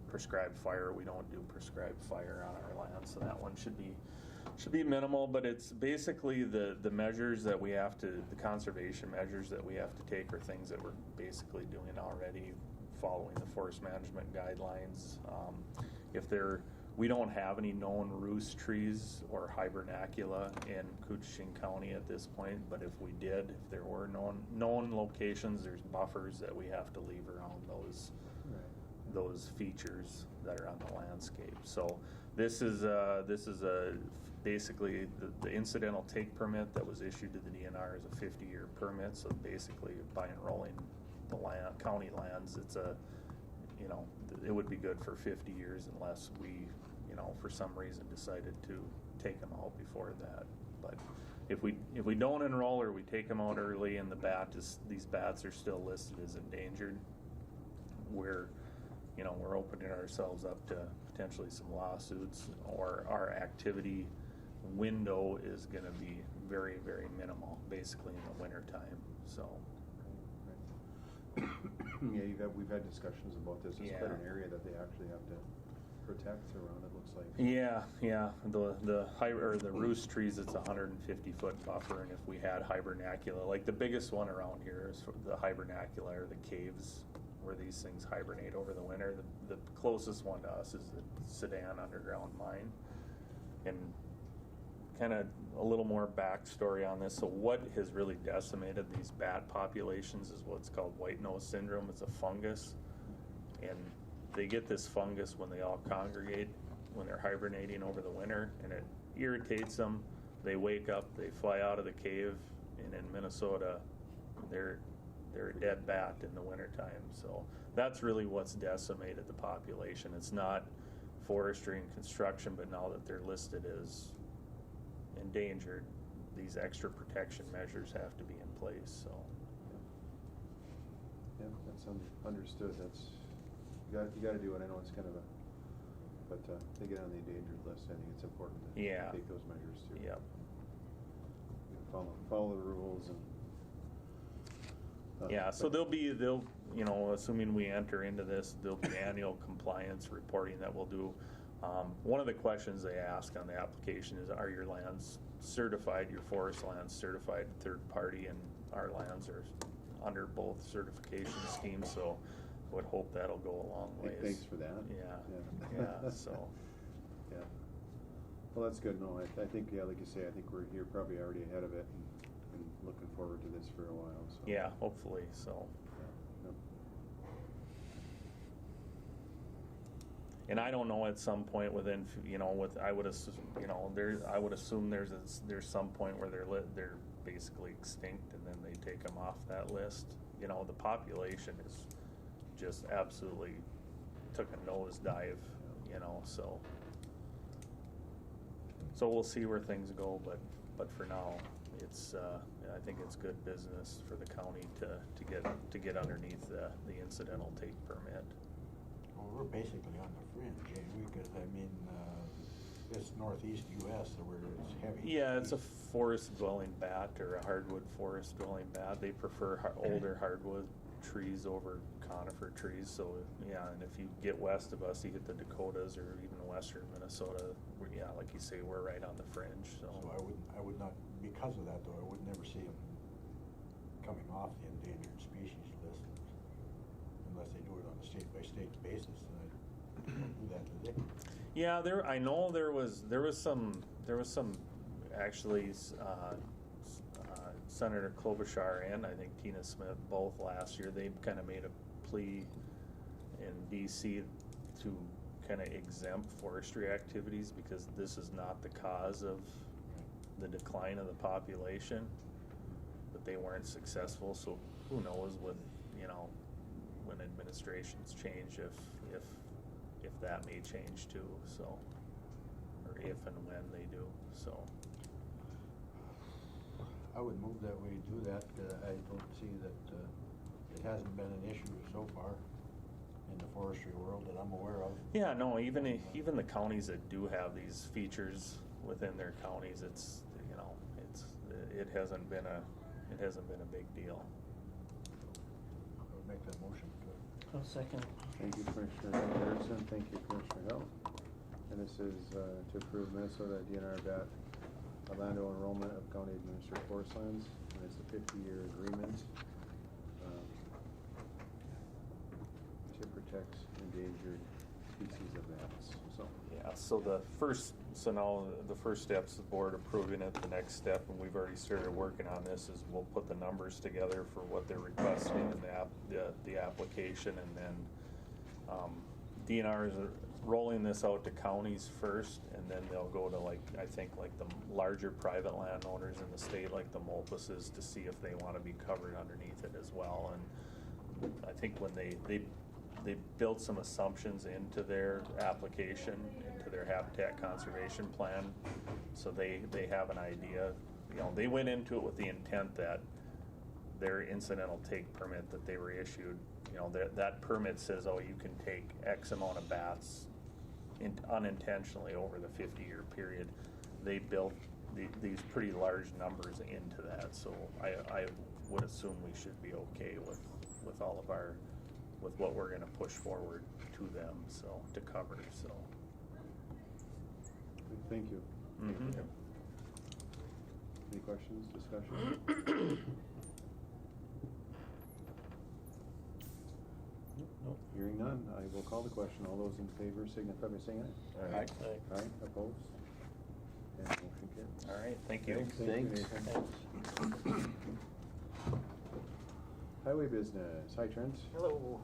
prescribed fire, we don't do prescribed fire on our land, so that one should be minimal, but it's basically the measures that we have to, the conservation measures that we have to take are things that we're basically doing already, following the forest management guidelines. We don't have any known roost trees or hibernacula in Koochiching County at this point, but if we did, if there were known locations, there's buffers that we have to leave around those features that are on the landscape. So this is basically the incidental take permit that was issued to the DNR is a 50-year permit. So basically, by enrolling the county lands, it's it would be good for 50 years unless we, for some reason decided to take them out before that. But if we don't enroll or we take them out early and these bats are still listed as endangered, we're opening ourselves up to potentially some lawsuits, or our activity window is going to be very, very minimal, basically in the winter time. So. Yeah, we've had discussions about this. It's quite an area that they actually have to protect around, it looks like. Yeah. The roost trees, it's a 150-foot buffer, and if we had hibernacula, like the biggest one around here is the hibernacula, or the caves where these things hibernate over the winter. The closest one to us is the Sedan underground mine. And kind of a little more backstory on this. So what has really decimated these bat populations is what's called white nose syndrome. It's a fungus, and they get this fungus when they all congregate, when they're hibernating over the winter, and it irritates them. They wake up, they fly out of the cave, and in Minnesota, they're a dead bat in the wintertime. So that's really what's decimated the population. It's not forestry and construction, but now that they're listed as endangered, these extra protection measures have to be in place. So yeah, that's understood. That's you got to do it. I know it's kind of but they get on the endangered list. I think it's important to take those measures too. Yep. Follow the rules and. So they'll assuming we enter into this, there'll be annual compliance reporting that we'll do. One of the questions they ask on the application is, are your lands certified, your forest lands certified third party? And our lands are under both certification schemes, so I would hope that'll go a long ways. Thanks for that. Yeah, so. Yeah. Well, that's good. No, I think, like you say, I think you're probably already ahead of it and looking forward to this for a while. So. Yeah, hopefully, so. Yeah. And I don't know, at some point within, I would assume there's some point where they're basically extinct, and then they take them off that list. The population is just absolutely took a nosedive, so we'll see where things go, but for now, it's I think it's good business for the county to get underneath the incidental take permit. Well, we're basically on the fringe, because it's northeast U.S., so it's heavy. Yeah, it's a forest-dwelling bat, or a hardwood forest-dwelling bat. They prefer older hardwood trees over conifer trees. So and if you get west of us, you get the Dakotas or even western Minnesota. Like you say, we're right on the fringe. So I would not, because of that though, I would never see them coming off the endangered species list unless they do it on a state-by-state basis, and I don't do that today. Yeah, I know there was some actually. Senator Klobuchar and I think Tina Smith both last year, they kind of made a plea in D.C. to kind of exempt forestry activities because this is not the cause of the decline of the population, but they weren't successful. So who knows when administrations change if that may change too. So, or if and when they do. So. I would move that we do that. I don't see that it hasn't been an issue so far in the forestry world that I'm aware of. Yeah, no, even the counties that do have these features within their counties, it hasn't been it hasn't been a big deal. I'll make that motion to. I'll second. Thank you, Commissioner Harrison. Thank you, Commissioner Hill. And this is to approve Minnesota DNR BAT Orlando enrollment of county administered forest lands, and it's a 50-year agreement to protect endangered species of bats. So, Yeah, so now the first step's the board approving it. The next step, and we've already started working on this, is we'll put the numbers together for what they're requesting in the application, and then DNR is rolling this out to counties first, and then they'll go to I think the larger private landowners in the state, like the Mulpuses, to see if they want to be covered underneath it as well. And I think when they built some assumptions into their application, into their habitat conservation plan, so they have an idea. They went into it with the intent that their incidental take permit that they were issued, that permit says, oh, you can take X amount of bats unintentionally over the 50-year period. They built these pretty large numbers into that, so I would assume we should be okay with all of our, with what we're going to push forward to them, so to cover. So. thank you. Mm-hmm. Any questions, discussion? Nope. Hearing none, I will call the question. All those in favor signify by saying aye. Aye. Aye, opposed? And motion carries. All right, thank you. Thanks. Nathan. Highway business. Hi, Trent. Hello.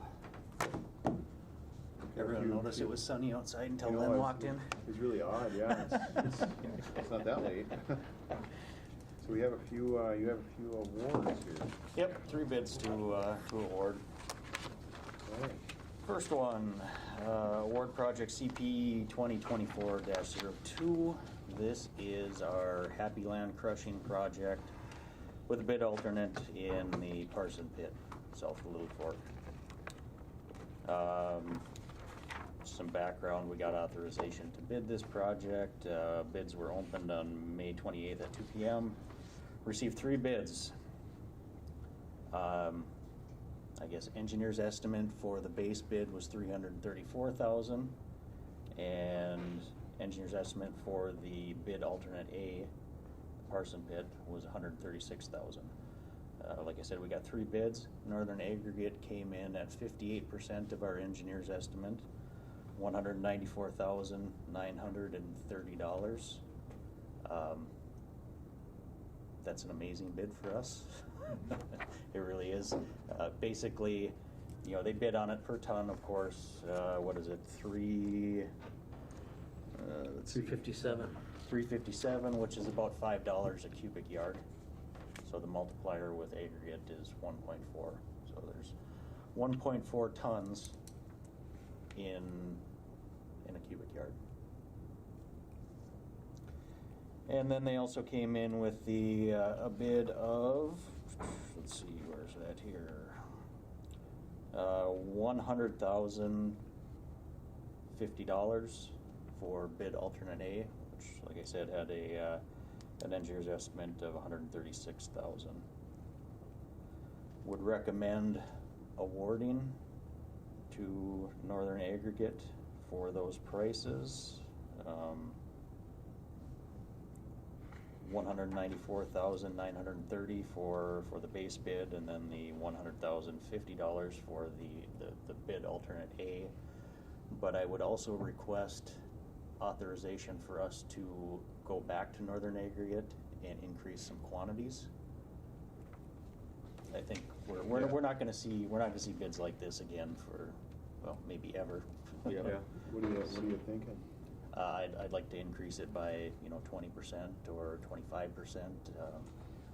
Everyone noticed it was sunny outside until You know, Len it's- walked in? It's really odd, yeah. It's not that late. So we have a few, you have a few awards here. Yep, 3 bids to award. All right. First one, award project CP 2024-02. This is our Happy Land crushing project with a bid alternate in the Parson Pit, south of Little Fork. Some background, we got authorization to bid this project. Bids were opened on May 28th at 2 p.m. Received 3 bids. I guess engineer's estimate for the base bid was $334,000, and engineer's estimate for the bid alternate A, Parson Pit, was $136,000. Like I said, we got 3 bids. Northern Aggregate came in at 58% of our engineer's estimate, $194,930. That's an amazing bid for us. It really is. Basically, they bid on it per ton, of course. What is it? 357. $357, which is about $5 a cubic yard. So the multiplier with aggregate is 1.4. So there's 1.4 tons in a cubic yard. And then they also came in with a bid of, let's see, where's that here? $100,050 for bid alternate A, which, like I said, had an engineer's estimate of $136,000. Would recommend awarding to Northern Aggregate for those prices. $194,930 for the base bid, and then the $100,050 for the bid alternate A. But I would also request authorization for us to go back to Northern Aggregate and increase some quantities. I think we're not going to see bids like this again for, well, maybe ever. Yeah. What are you thinking? I'd like to increase it by 20% or 25%.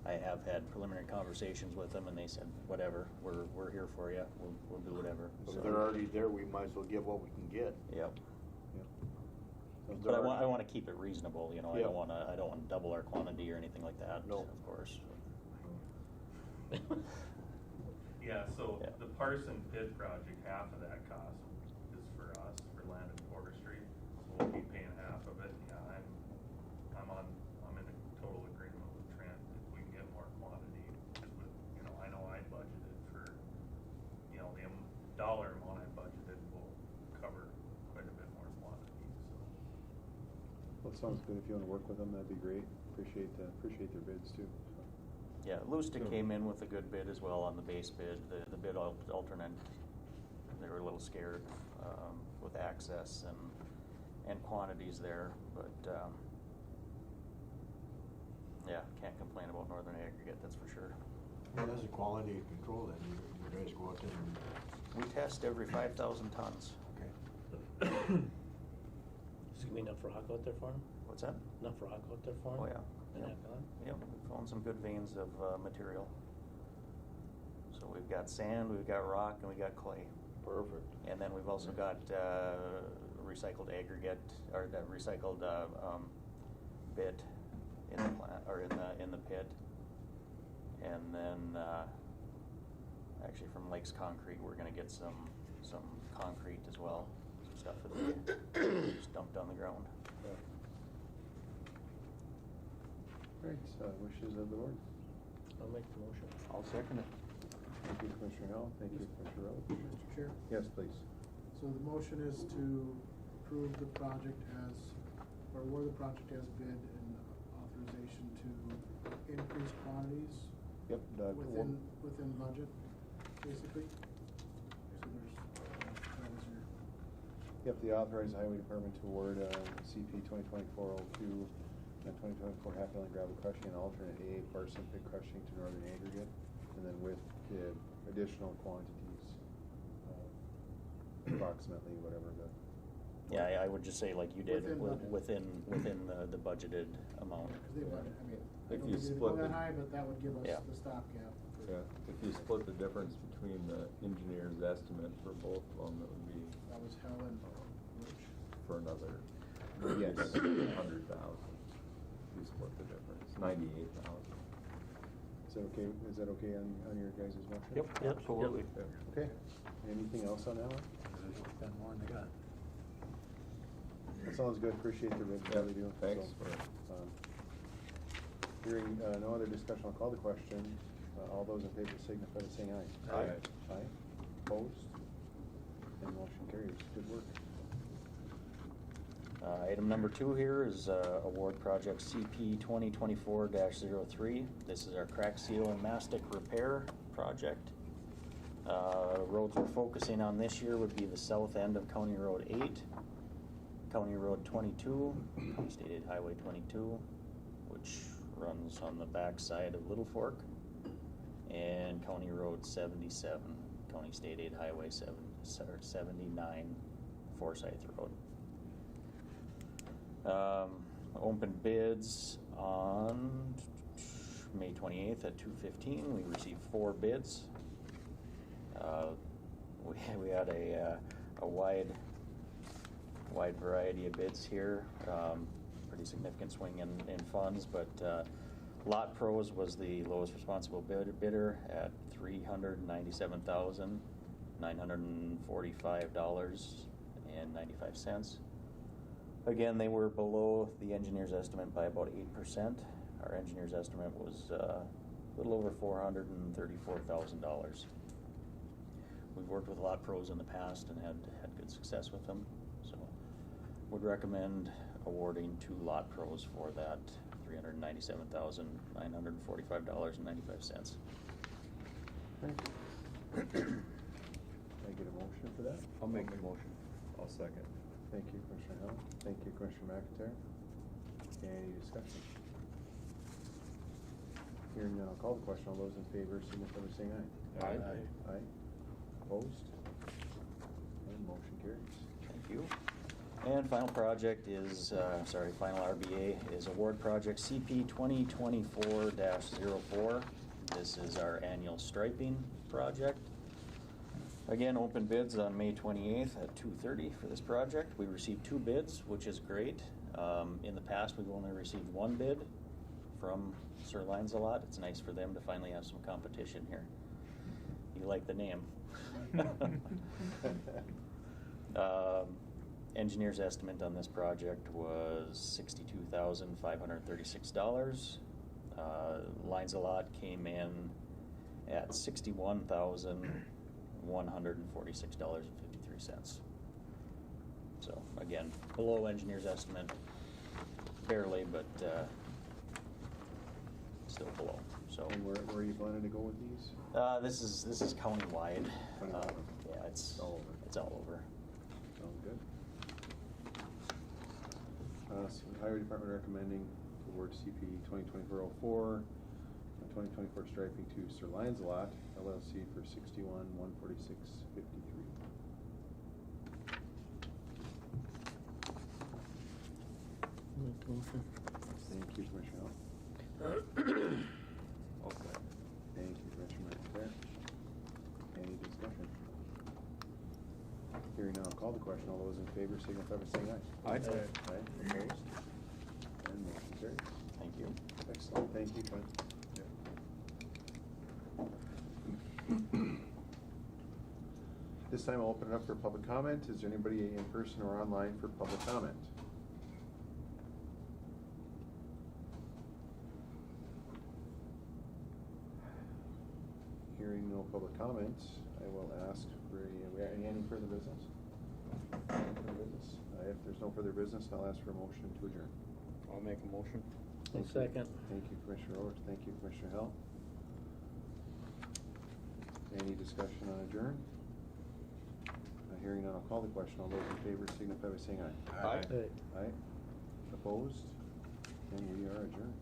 I have had preliminary conversations with them, and they said, whatever, we're here for you. We'll do whatever. But if they're already there, we might as well get what we can get. Yep. Yep. But I want to keep it reasonable. Yep. I don't want to double our quantity or anything like that. No. Of course. Yeah, so Yeah. the Parson Pit project, half of that cost is for us, for land and forestry. So we'll be paying half of it. Yeah, I'm in a total agreement with Trent. If we can get more quantity, Well, it sounds good. If you want to work with them, that'd be great. Appreciate their bids too. So. Yeah, Lustig came in with a good bid as well on the base bid, the bid alternate. They were a little scared with access and quantities there, but yeah, can't complain about Northern Aggregate, that's for sure. What is the quality control then? You guys go out there and... We test every 5,000 tons. Okay. Is it gonna be enough rock out there for him? What's that? Enough rock out there for him? Oh, yeah. And Yep. alkaline? Yep, we found some good veins of material. So we've got sand, we've got rock, and we got clay. Perfect. And then we've also got recycled aggregate, or the recycled bit in the plant, or in the pit. And then actually from Lakes Concrete, we're gonna get some concrete as well, some stuff for the just dumped on the ground. Great. Wishes of the board. I'll make the motion. I'll second it. Thank you, Commissioner Howell. Thank you, Commissioner Rowe. Mr. Chair? Yes, please. So the motion is to approve the project as, or award the project as bid and authorization to increase quantities Yep, Doug. within budget, basically. So there's, that was your, Yep, the authorized highway department to award CP 2024-02 and 2024 half-fill and gravel crushing and alternate A Parson pit crushing to Northern Aggregate, and then with the additional quantities, approximately whatever the. Yeah, I would just say like you did, Within within the budgeted amount. because they budget, I mean, I If don't you think it'd split go that the- high, but that would give us Yeah. the stopgap. Yeah, if you split the difference between the engineer's estimate for both of them, it would be That was Helen Rich. for another, Yes. 100,000. You split the difference, 98,000. Is that okay? Is that okay on your guys' motion? Yep, absolutely. Okay. Anything else on that one? They'll spend more than they got. That sounds good. Appreciate the bid. Really do. Thanks So, for. Hearing no other discussion, I'll call the question. All those in favor signify by saying aye. Aye. Aye. Opposed? And motion carries. Good work. Item number 2 here is award project CP 2024-03. This is our crack seal and mastic repair project. Roads we're focusing on this year would be the south end of County Road 8, County Road 22, County State Aid Highway 22, which runs on the back side of Little Fork, and County Road 77, County State Aid Highway 79, Forsyth Road. Open bids on May 28th at 2:15. We received 4 bids. We had a wide variety of bids here. Pretty significant swing in funds, but Lot Pros was the lowest responsible bidder at $397,945.95. Again, they were below the engineer's estimate by about 8%. Our engineer's estimate was a little over $434,000. We've worked with Lot Pros in the past and had good success with them, so would recommend awarding to Lot Pros for that $397,945.95. Okay. Can I get a motion for that? I'll make the motion. I'll second. Thank you, Commissioner Hill. Thank you, Commissioner McIntyre. Any discussion? Hearing none, I'll call the question. All those in favor signify by saying aye. Aye. Aye. Opposed? And motion carries. Thank you. And final project is, final RBA is award project CP 2024-04. This is our annual striping project. Again, open bids on May 28th at 2:30 for this project. We received 2 bids, which is great. In the past, we've only received 1 bid from Sir Lancelot. It's nice for them to finally have some competition here. You like the name. Engineer's estimate on this project was $62,536. Lancelot came in at $61,146.53. So again, below engineer's estimate. barely, but still below, so. And where are you planning to go with these? This is countywide. Countywide. Yeah, it's All over. It's all over. Sounds good. So the Highway Department recommending award CP 2024-04, 2024 striping to Sir Lancelot LLC for $61,146.53. Make the motion. Thank you, Commissioner Hall. Okay. Thank you, Commissioner McIntyre. Any discussion? Hearing now, call the question. All those in favor signify by saying aye. Aye. Aye. Opposed? And motion carries. Thank you. Excellent. Thank you, Clint. This time I'll open it up for public comment. Is there anybody in person or online for public comment? Hearing no public comments, I will ask for any further business? Any further business? If there's no further business, I'll ask for a motion to adjourn. I'll make a motion. I'll second. Thank you, Commissioner Roach. Thank you, Commissioner Hill. Any discussion on adjourn? Hearing none, I'll call the question. All those in favor signify by saying aye. Aye. Aye. Aye. Opposed? And we are adjourned.